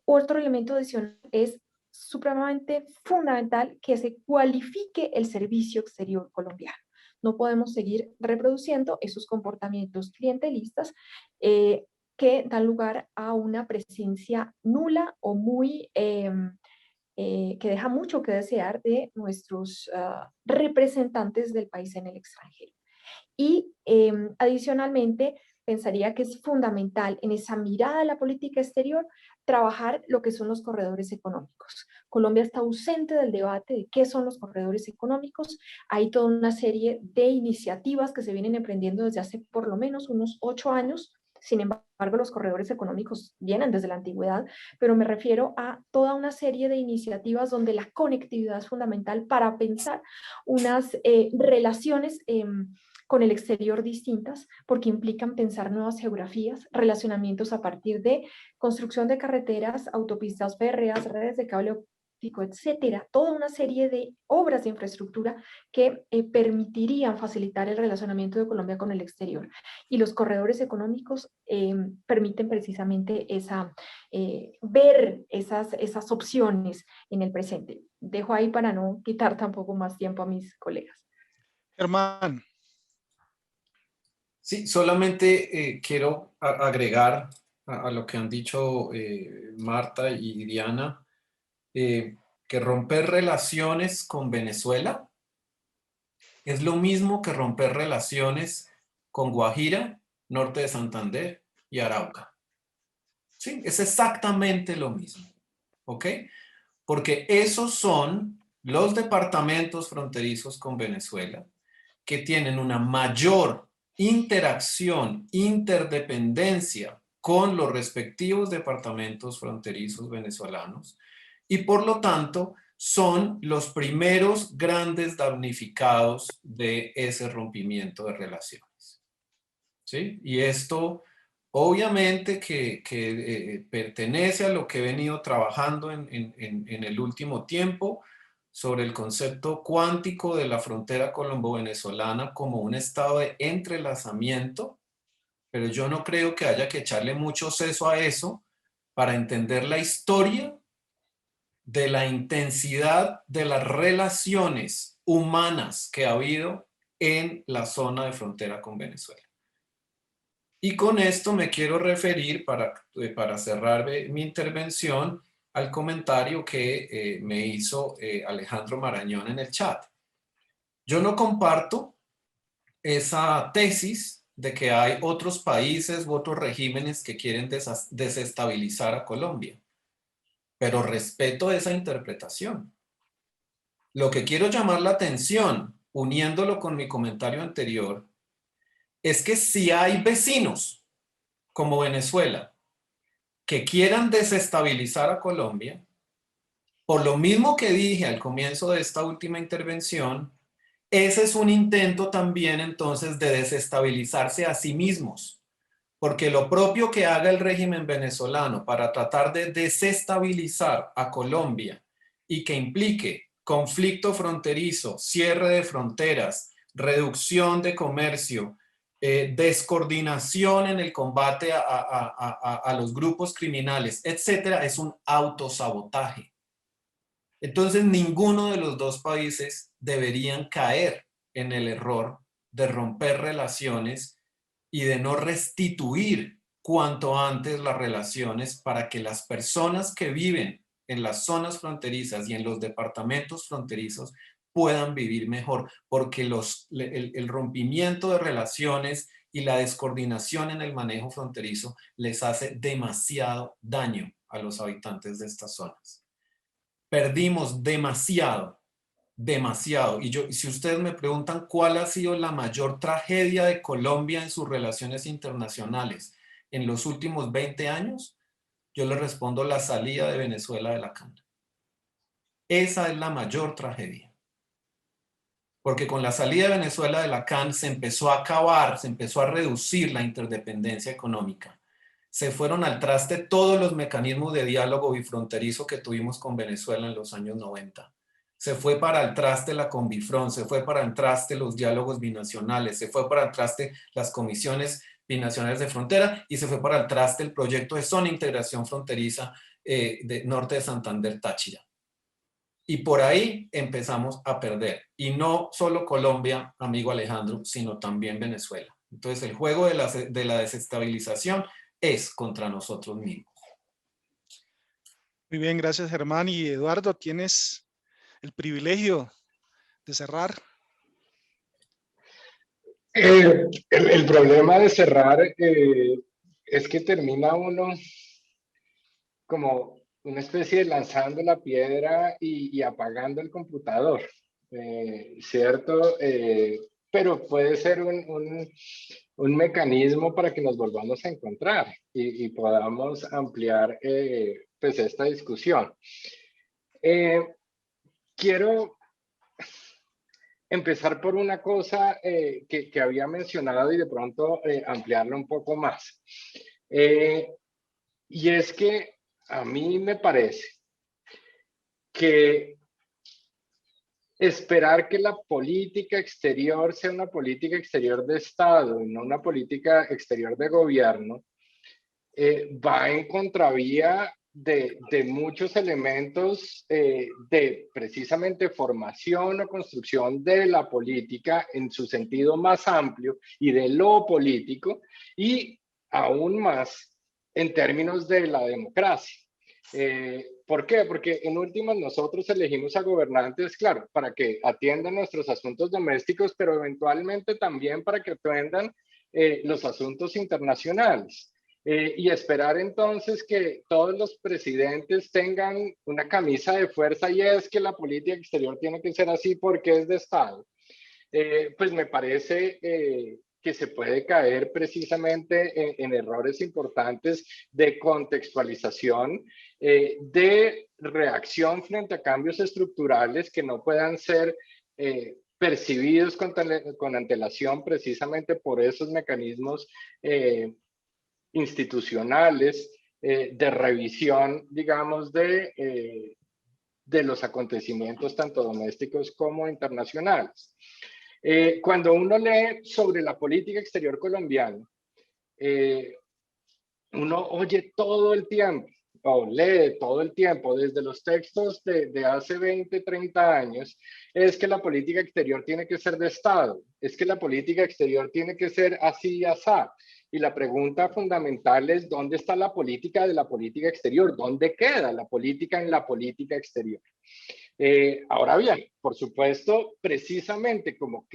Otro elemento adicional es supremamente fundamental que se cualifique el servicio exterior colombiano. No podemos seguir reproduciendo esos comportamientos clientelistas que dan lugar a una presencia nula o muy que deja mucho que desear de nuestros representantes del país en el extranjero. Y adicionalmente, pensaría que es fundamental en esa mirada a la política exterior trabajar lo que son los corredores económicos. Colombia está ausente del debate de qué son los corredores económicos. Hay toda una serie de iniciativas que se vienen emprendiendo desde hace por lo menos unos 8 años. Sin embargo, los corredores económicos vienen desde la antigüedad, pero me refiero a toda una serie de iniciativas donde la conectividad es fundamental para pensar unas relaciones con el exterior distintas, porque implican pensar nuevas geografías, relacionamientos a partir de construcción de carreteras, autopistas férreas, redes de cable óptico, etcétera, toda una serie de obras de infraestructura que permitirían facilitar el relacionamiento de Colombia con el exterior. Y los corredores económicos permiten precisamente ver esas opciones en el presente. Dejo ahí para no quitar tampoco más tiempo a mis colegas. Germán. Sí, solamente quiero agregar a lo que han dicho Marta y Diana, que romper relaciones con Venezuela es lo mismo que romper relaciones con Guajira, norte de Santander y Arauca. Sí, es exactamente lo mismo, ¿ok? Porque esos son los departamentos fronterizos con Venezuela que tienen una mayor interacción, interdependencia con los respectivos departamentos fronterizos venezolanos y por lo tanto son los primeros grandes damnificados de ese rompimiento de relaciones. ¿Sí? Y esto obviamente que pertenece a lo que he venido trabajando en el último tiempo sobre el concepto cuántico de la frontera colombo-venezolana como un estado de entrelazamiento, pero yo no creo que haya que echarle mucho seso a eso para entender la historia de la intensidad de las relaciones humanas que ha habido en la zona de frontera con Venezuela. Y con esto me quiero referir, para cerrar mi intervención, al comentario que me hizo Alejandro Marañón en el chat. Yo no comparto esa tesis de que hay otros países u otros regímenes que quieren desestabilizar a Colombia, pero respeto esa interpretación. Lo que quiero llamar la atención, uniéndolo con mi comentario anterior, es que si hay vecinos como Venezuela que quieran desestabilizar a Colombia, por lo mismo que dije al comienzo de esta última intervención, ese es un intento también entonces de desestabilizarse a sí mismos, porque lo propio que haga el régimen venezolano para tratar de desestabilizar a Colombia y que implique conflicto fronterizo, cierre de fronteras, reducción de comercio, descoordinación en el combate a los grupos criminales, etcétera, es un autosabotaje. Entonces, ninguno de los dos países deberían caer en el error de romper relaciones y de no restituir cuanto antes las relaciones para que las personas que viven en las zonas fronterizas y en los departamentos fronterizos puedan vivir mejor, porque el rompimiento de relaciones y la descoordinación en el manejo fronterizo les hace demasiado daño a los habitantes de estas zonas. Perdimos demasiado. Y si ustedes me preguntan cuál ha sido la mayor tragedia de Colombia en sus relaciones internacionales en los últimos 20 años, yo les respondo la salida de Venezuela de la CAN. Esa es la mayor tragedia. Porque con la salida de Venezuela de la CAN se empezó a acabar, se empezó a reducir la interdependencia económica. Se fueron al traste todos los mecanismos de diálogo bifronterizo que tuvimos con Venezuela en los años 90. Se fue para el traste la Conbifrón, se fue para el traste los diálogos binacionales, se fue para el traste las comisiones binacionales de frontera y se fue para el traste el proyecto de zona de integración fronteriza de norte de Santander, Táchira. Y por ahí empezamos a perder. Y no solo Colombia, amigo Alejandro, sino también Venezuela. Entonces el juego de la desestabilización es contra nosotros mismos. Muy bien, gracias Germán. Y Eduardo, tienes el privilegio de cerrar. El problema de cerrar es que termina uno como una especie de lanzando la piedra y apagando el computador, ¿cierto? Pero puede ser un mecanismo para que nos volvamos a encontrar y podamos ampliar pues esta discusión. Quiero empezar por una cosa que había mencionado y de pronto ampliarlo un poco más. Y es que a mí me parece que esperar que la política exterior sea una política exterior de Estado y no una política exterior de gobierno va en contravía de muchos elementos de precisamente formación o construcción de la política en su sentido más amplio y de lo político y aún más en términos de la democracia. ¿Por qué? Porque en últimas nosotros elegimos a gobernantes, claro, para que atiendan nuestros asuntos domésticos, pero eventualmente también para que atiendan los asuntos internacionales. Y esperar entonces que todos los presidentes tengan una camisa de fuerza y es que la política exterior tiene que ser así porque es de Estado. Pues me parece que se puede caer precisamente en errores importantes de contextualización, de reacción frente a cambios estructurales que no puedan ser percibidos con antelación precisamente por esos mecanismos institucionales de revisión, digamos, de los acontecimientos tanto domésticos como internacionales. Cuando uno lee sobre la política exterior colombiana, uno oye todo el tiempo, o lee todo el tiempo, desde los textos de hace 20, 30 años, es que la política exterior tiene que ser de Estado, es que la política exterior tiene que ser así y asá. Y la pregunta fundamental es, ¿dónde está la política de la política exterior? ¿Dónde queda la política en la política exterior? Ahora bien, por supuesto, precisamente como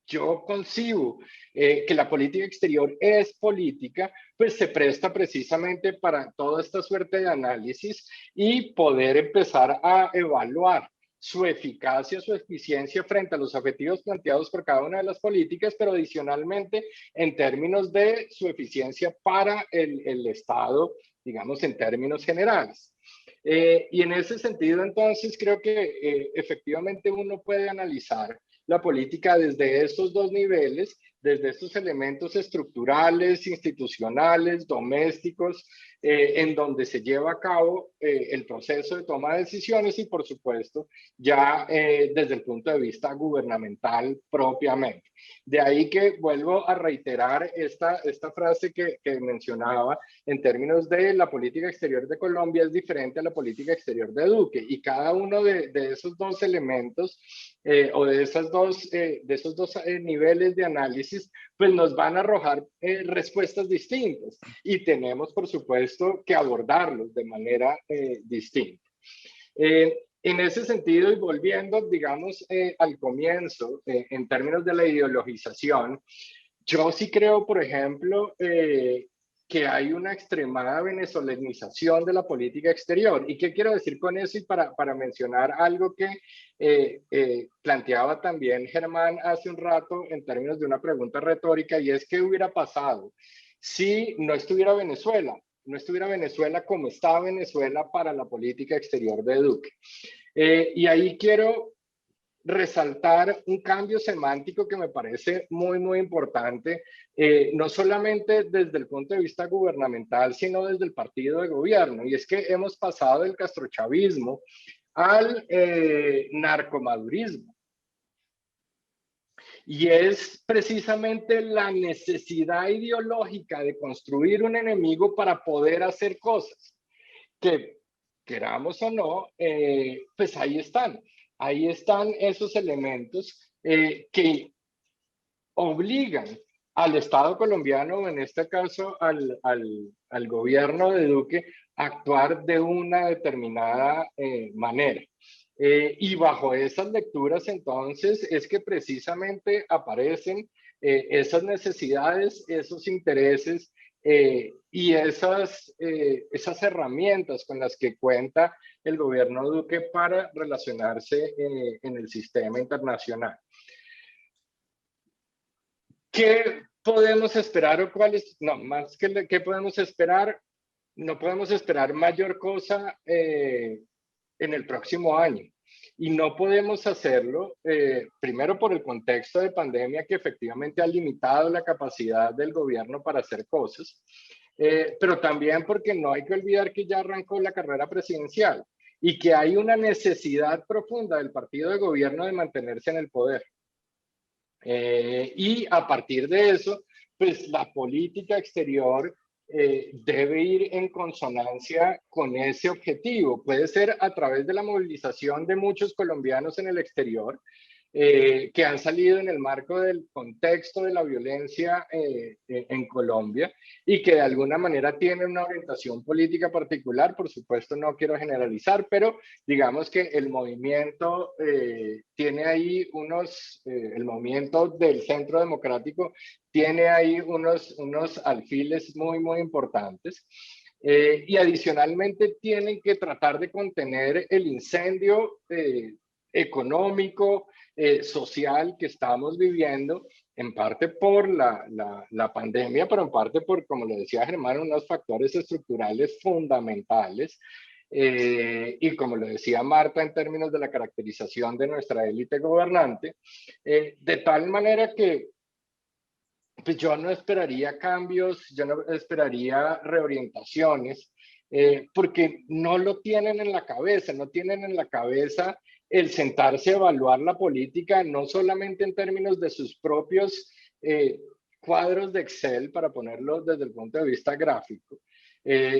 yo concibo que la política exterior es política, pues se presta precisamente para toda esta suerte de análisis y poder empezar a evaluar su eficacia, su eficiencia frente a los objetivos planteados por cada una de las políticas, pero adicionalmente en términos de su eficiencia para el Estado, digamos en términos generales. Y en ese sentido, entonces, creo que efectivamente uno puede analizar la política desde estos dos niveles, desde estos elementos estructurales, institucionales, domésticos, en donde se lleva a cabo el proceso de toma de decisiones y, por supuesto, ya desde el punto de vista gubernamental propiamente. De ahí que vuelvo a reiterar esta frase que mencionaba en términos de la política exterior de Colombia es diferente a la política exterior de Duque y cada uno de esos dos elementos o de esos dos niveles de análisis pues nos van a arrojar respuestas distintas y tenemos por supuesto que abordarlos de manera distinta. En ese sentido, y volviendo, digamos, al comienzo, en términos de la ideologización, yo sí creo, por ejemplo, que hay una extremada venezolanización de la política exterior. ¿Y qué quiero decir con eso? Y para mencionar algo que planteaba también Germán hace un rato en términos de una pregunta retórica, y es ¿qué hubiera pasado si no estuviera Venezuela? No estuviera Venezuela como está Venezuela para la política exterior de Duque. Y ahí quiero resaltar un cambio semántico que me parece muy, muy importante, no solamente desde el punto de vista gubernamental, sino desde el partido de gobierno. Y es que hemos pasado del castrochavismo al narcomadurismo. Y es precisamente la necesidad ideológica de construir un enemigo para poder hacer cosas que, queramos o no, pues ahí están. Ahí están esos elementos que obligan al Estado colombiano, en este caso al gobierno de Duque, a actuar de una determinada manera. Y bajo esas lecturas, entonces, es que precisamente aparecen esas necesidades, esos intereses y esas herramientas con las que cuenta el gobierno Duque para relacionarse en el sistema internacional. ¿Qué podemos esperar o cuáles? No, más que qué podemos esperar, no podemos esperar mayor cosa en el próximo año. Y no podemos hacerlo, primero por el contexto de pandemia que efectivamente ha limitado la capacidad del gobierno para hacer cosas, pero también porque no hay que olvidar que ya arrancó la carrera presidencial y que hay una necesidad profunda del partido de gobierno de mantenerse en el poder. Y a partir de eso, pues la política exterior debe ir en consonancia con ese objetivo. Puede ser a través de la movilización de muchos colombianos en el exterior que han salido en el marco del contexto de la violencia en Colombia y que de alguna manera tienen una orientación política particular. Por supuesto, no quiero generalizar, pero digamos que el movimiento tiene ahí el movimiento del Centro Democrático tiene ahí unos alfiles muy, muy importantes. Y adicionalmente tienen que tratar de contener el incendio económico, social que estamos viviendo, en parte por la pandemia, pero en parte por, como le decía Germán, unos factores estructurales fundamentales. Y como lo decía Marta en términos de la caracterización de nuestra élite gobernante, de tal manera que pues yo no esperaría cambios, yo no esperaría reorientaciones, porque no lo tienen en la cabeza, no tienen en la cabeza el sentarse a evaluar la política, no solamente en términos de sus propios cuadros de Excel, para ponerlo desde el punto de vista gráfico,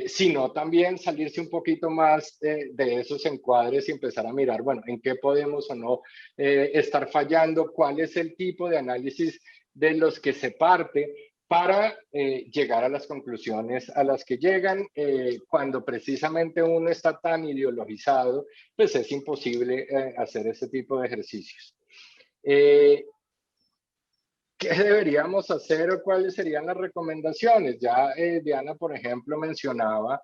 sino también salirse un poquito más de esos encuadres y empezar a mirar, bueno, en qué podemos o no estar fallando, cuál es el tipo de análisis de los que se parte para llegar a las conclusiones a las que llegan. Cuando precisamente uno está tan ideologizado, pues es imposible hacer ese tipo de ejercicios. ¿Qué deberíamos hacer o cuáles serían las recomendaciones? Ya Diana, por ejemplo, mencionaba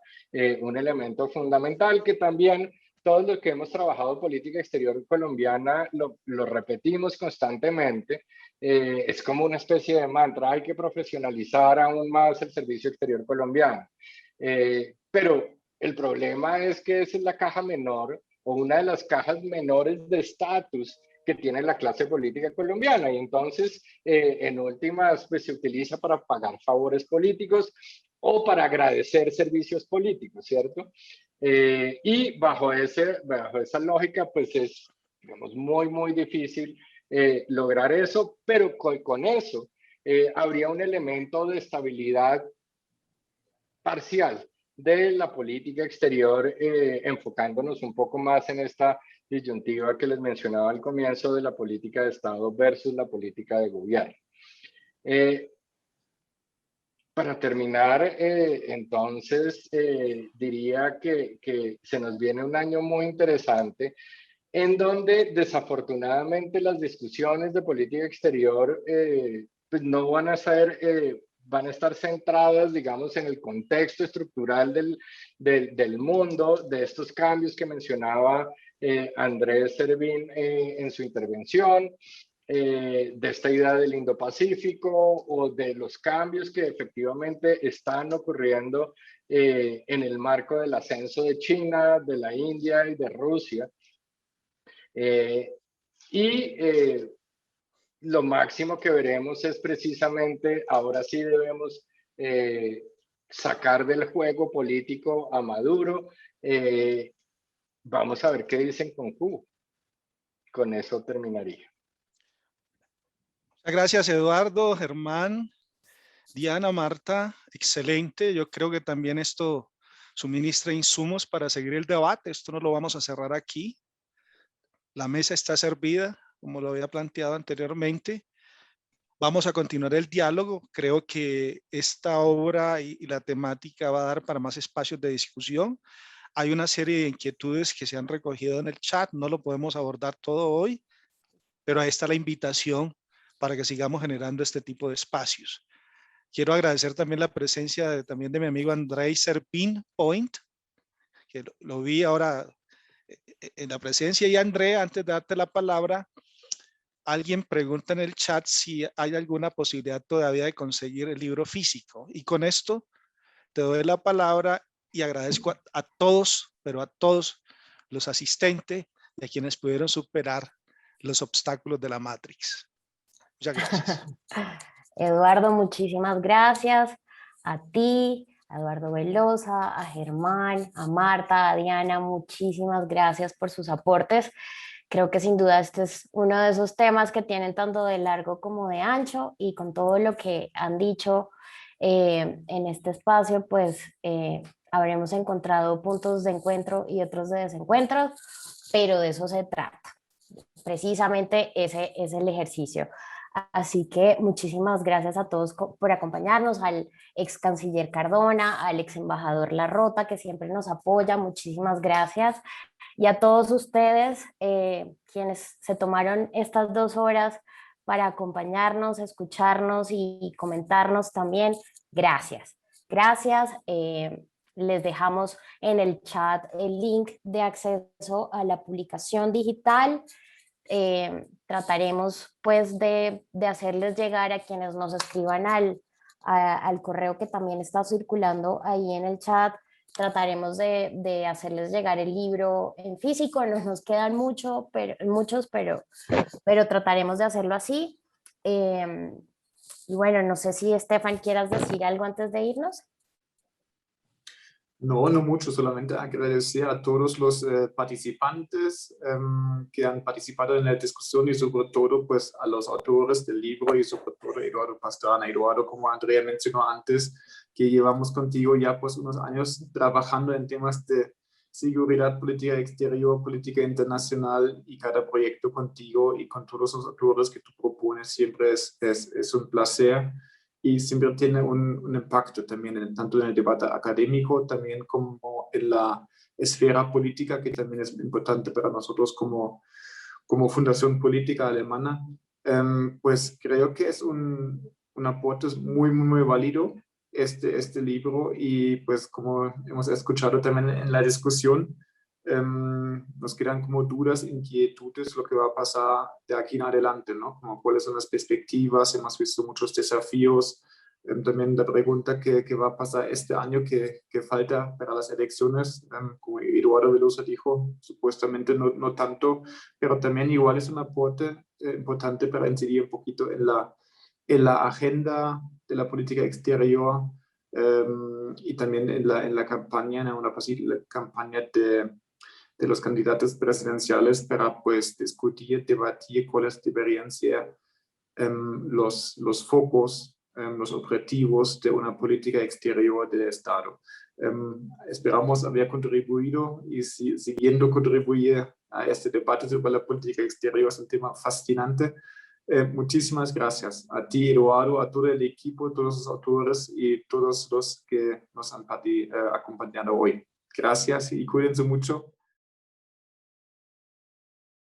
un elemento fundamental que también todos los que hemos trabajado política exterior colombiana lo repetimos constantemente. Es como una especie de mantra, hay que profesionalizar aún más el servicio exterior colombiano. Pero el problema es que esa es la caja menor o una de las cajas menores de estatus que tiene la clase política colombiana, y entonces en últimas pues se utiliza para pagar favores políticos o para agradecer servicios políticos, ¿cierto? Y bajo esa lógica pues es, digamos, muy, muy difícil lograr eso, pero con eso habría un elemento de estabilidad parcial de la política exterior, enfocándonos un poco más en esta disyuntiva que les mencionaba al comienzo de la política de Estado versus la política de gobierno. Para terminar, entonces, diría que se nos viene un año muy interesante en donde desafortunadamente las discusiones de política exterior pues no van a ser... van a estar centradas, digamos, en el contexto estructural del mundo, de estos cambios que mencionaba Andrés Servín en su intervención, de esta idea del Indo-Pacífico o de los cambios que efectivamente están ocurriendo en el marco del ascenso de China, de la India y de Rusia. Lo máximo que veremos es precisamente, ahora sí debemos sacar del juego político a Maduro vamos a ver qué dicen con Cuba. Con eso terminaría. Muchas gracias, Eduardo, Germán, Diana, Marta, excelente. Yo creo que también esto suministra insumos para seguir el debate. Esto no lo vamos a cerrar aquí. La mesa está servida, como lo había planteado anteriormente. Vamos a continuar el diálogo. Creo que esta obra y la temática va a dar para más espacios de discusión. Hay una serie de inquietudes que se han recogido en el chat. No lo podemos abordar todo hoy, pero ahí está la invitación para que sigamos generando este tipo de espacios. Quiero agradecer también la presencia también de mi amigo Andrei Serpin Point, que lo vi ahora en la presencia. Y André, antes de darte la palabra, alguien pregunta en el chat si hay alguna posibilidad todavía de conseguir el libro físico. Y con esto te doy la palabra y agradezco a todos, pero a todos los asistentes y a quienes pudieron superar los obstáculos de la Matrix. Muchas gracias. Eduardo, muchísimas gracias a ti, a Eduardo Velosa, a Germán, a Marta, a Diana, muchísimas gracias por sus aportes. Creo que sin duda este es uno de esos temas que tienen tanto de largo como de ancho, y con todo lo que han dicho en este espacio, pues habremos encontrado puntos de encuentro y otros de desencuentro, pero de eso se trata. Precisamente ese es el ejercicio. Así que muchísimas gracias a todos por acompañarnos, al ex canciller Cardona, al ex embajador Larrota, que siempre nos apoya, muchísimas gracias. Y a todos ustedes, quienes se tomaron estas 2 horas para acompañarnos, escucharnos y comentarnos también, gracias. Gracias. Les dejamos en el chat el link de acceso a la publicación digital. Trataremos pues de hacerles llegar a quienes nos escriban al correo que también está circulando ahí en el chat. Trataremos de hacerles llegar el libro en físico. No nos quedan muchos, pero trataremos de hacerlo así. Y bueno, no sé si Estefan quieras decir algo antes de irnos. No, no mucho, solamente agradecer a todos los participantes que han participado en la discusión y sobre todo pues a los autores del libro y sobre todo Eduardo Pastrana. Eduardo, como Andrea mencionó antes, que llevamos contigo ya pues unos años trabajando en temas de seguridad, política exterior, política internacional, y cada proyecto contigo y con todos los autores que tú propones siempre es un placer. Y siempre tiene un impacto también, tanto en el debate académico, también como en la esfera política, que también es importante para nosotros como Fundación Política Alemana. Pues creo que es un aporte muy, muy válido este libro, y pues como hemos escuchado también en la discusión, nos quedan como dudas, inquietudes, lo que va a pasar de aquí en adelante, ¿no? Como cuáles son las perspectivas. Hemos visto muchos desafíos, también la pregunta que va a pasar este año, que falta para las elecciones, como Eduardo Velosa dijo, supuestamente no tanto, pero también igual es un aporte importante para incidir un poquito en la agenda de la política exterior, y también en la campaña, en una posible campaña de los candidatos presidenciales, para pues discutir, debatir cuáles deberían ser los focos, los objetivos de una política exterior del Estado. Esperamos haber contribuido y siguiendo contribuir a este debate sobre la política exterior. Es un tema fascinante. Muchísimas gracias a ti, Eduardo, a todo el equipo, todos los autores y todos los que nos han acompañado hoy. Gracias y cuídense mucho.